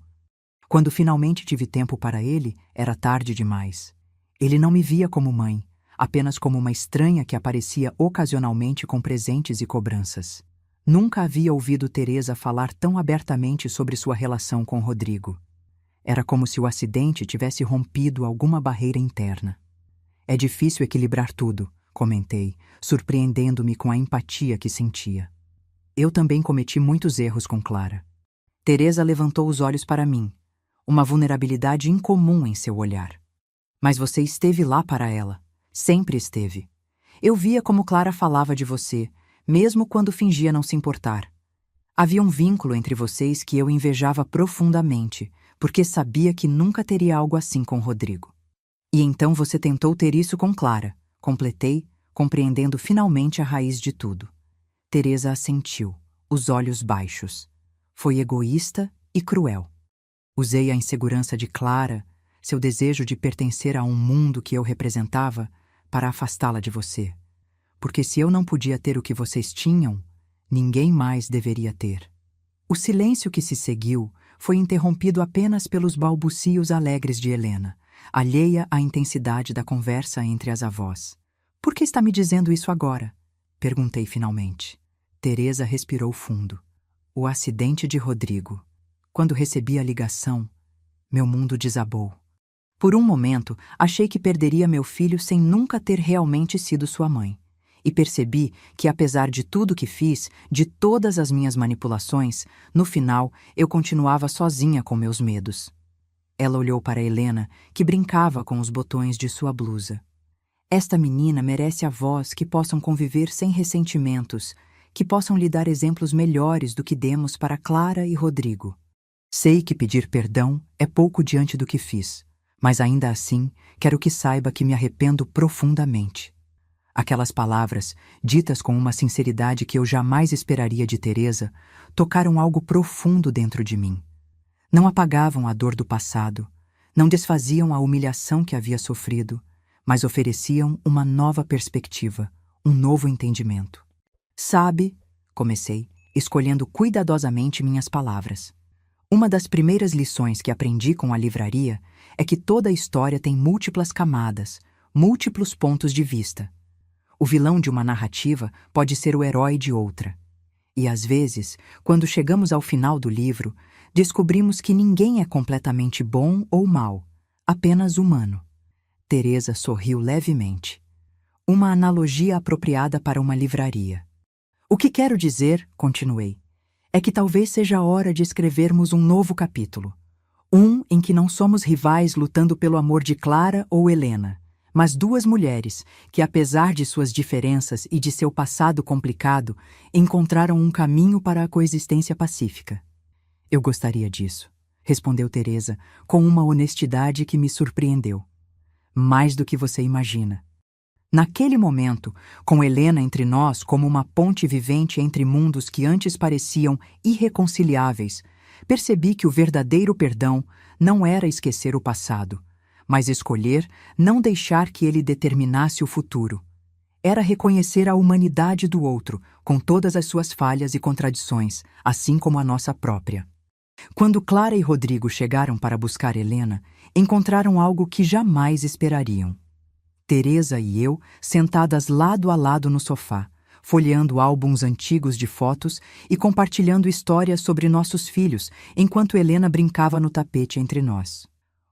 Quando finalmente tive tempo para ele, era tarde demais. Ele não me via como mãe, apenas como uma estranha que aparecia ocasionalmente com presentes e cobranças. Nunca havia ouvido Teresa falar tão abertamente sobre sua relação com Rodrigo. Era como se o acidente tivesse rompido alguma barreira interna. É difícil equilibrar tudo", comentei, surpreendendo-me com a empatia que sentia. Eu também cometi muitos erros com Clara. Teresa levantou os olhos para mim, uma vulnerabilidade incomum em seu olhar. "Mas você esteve lá para ela. Sempre esteve. Eu via como Clara falava de você, mesmo quando fingia não se importar. Havia um vínculo entre vocês que eu invejava profundamente, porque sabia que nunca teria algo assim com Rodrigo. E então você tentou ter isso com Clara", completei, compreendendo finalmente a raiz de tudo. Teresa assentiu, os olhos baixos. "Foi egoísta e cruel. Usei a insegurança de Clara, seu desejo de pertencer a um mundo que eu representava, para afastá-la de você. Porque se eu não podia ter o que vocês tinham, ninguém mais deveria ter." O silêncio que se seguiu foi interrompido apenas pelos balbucios alegres de Helena, alheia à intensidade da conversa entre as avós. "Por que está me dizendo isso agora?", perguntei finalmente. Teresa respirou fundo. "O acidente de Rodrigo. Quando recebi a ligação, meu mundo desabou. Por um momento, achei que perderia meu filho sem nunca ter realmente sido sua mãe. E percebi que, apesar de tudo que fiz, de todas as minhas manipulações, no final eu continuava sozinha com meus medos." Ela olhou para Helena, que brincava com os botões de sua blusa. "Esta menina merece avós que possam conviver sem ressentimentos, que possam lhe dar exemplos melhores do que demos para Clara e Rodrigo. Sei que pedir perdão é pouco diante do que fiz, mas ainda assim quero que saiba que me arrependo profundamente." Aquelas palavras, ditas com uma sinceridade que eu jamais esperaria de Teresa, tocaram algo profundo dentro de mim. Não apagavam a dor do passado, não desfaziam a humilhação que havia sofrido, mas ofereciam uma nova perspectiva, um novo entendimento. "Sabe", comecei, escolhendo cuidadosamente minhas palavras. "Uma das primeiras lições que aprendi com a livraria é que toda história tem múltiplas camadas, múltiplos pontos de vista. O vilão de uma narrativa pode ser o herói de outra. E às vezes, quando chegamos ao final do livro, descobrimos que ninguém é completamente bom ou mau, apenas humano." Teresa sorriu levemente. Uma analogia apropriada para uma livraria. "O que quero dizer", continuei, "é que talvez seja a hora de escrevermos um novo capítulo. Um em que não somos rivais lutando pelo amor de Clara ou Helena, mas duas mulheres que, apesar de suas diferenças e de seu passado complicado, encontraram um caminho para a coexistência pacífica." "Eu gostaria disso", respondeu Teresa, com uma honestidade que me surpreendeu. "Mais do que você imagina." Naquele momento, com Helena entre nós como uma ponte vivente entre mundos que antes pareciam irreconciliáveis, percebi que o verdadeiro perdão não era esquecer o passado, mas escolher não deixar que ele determinasse o futuro. Era reconhecer a humanidade do outro, com todas as suas falhas e contradições, assim como a nossa própria. Quando Clara e Rodrigo chegaram para buscar Helena, encontraram algo que jamais esperariam. Teresa e eu, sentadas lado a lado no sofá, folheando álbuns antigos de fotos e compartilhando histórias sobre nossos filhos, enquanto Helena brincava no tapete entre nós.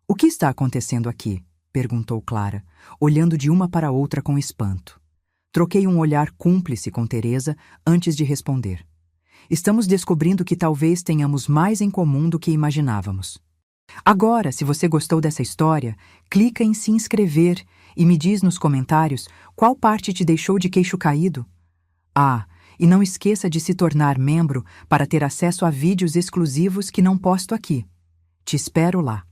"O que está acontecendo aqui?" perguntou Clara, olhando de uma para outra com espanto. Troquei um olhar cúmplice com Teresa antes de responder. "Estamos descobrindo que talvez tenhamos mais em comum do que imaginávamos." Agora, se você gostou dessa história, clica em se inscrever e me diz nos comentários qual parte te deixou de queixo caído. Ah, e não esqueça de se tornar membro para ter acesso a vídeos exclusivos que não posto aqui. Te espero lá.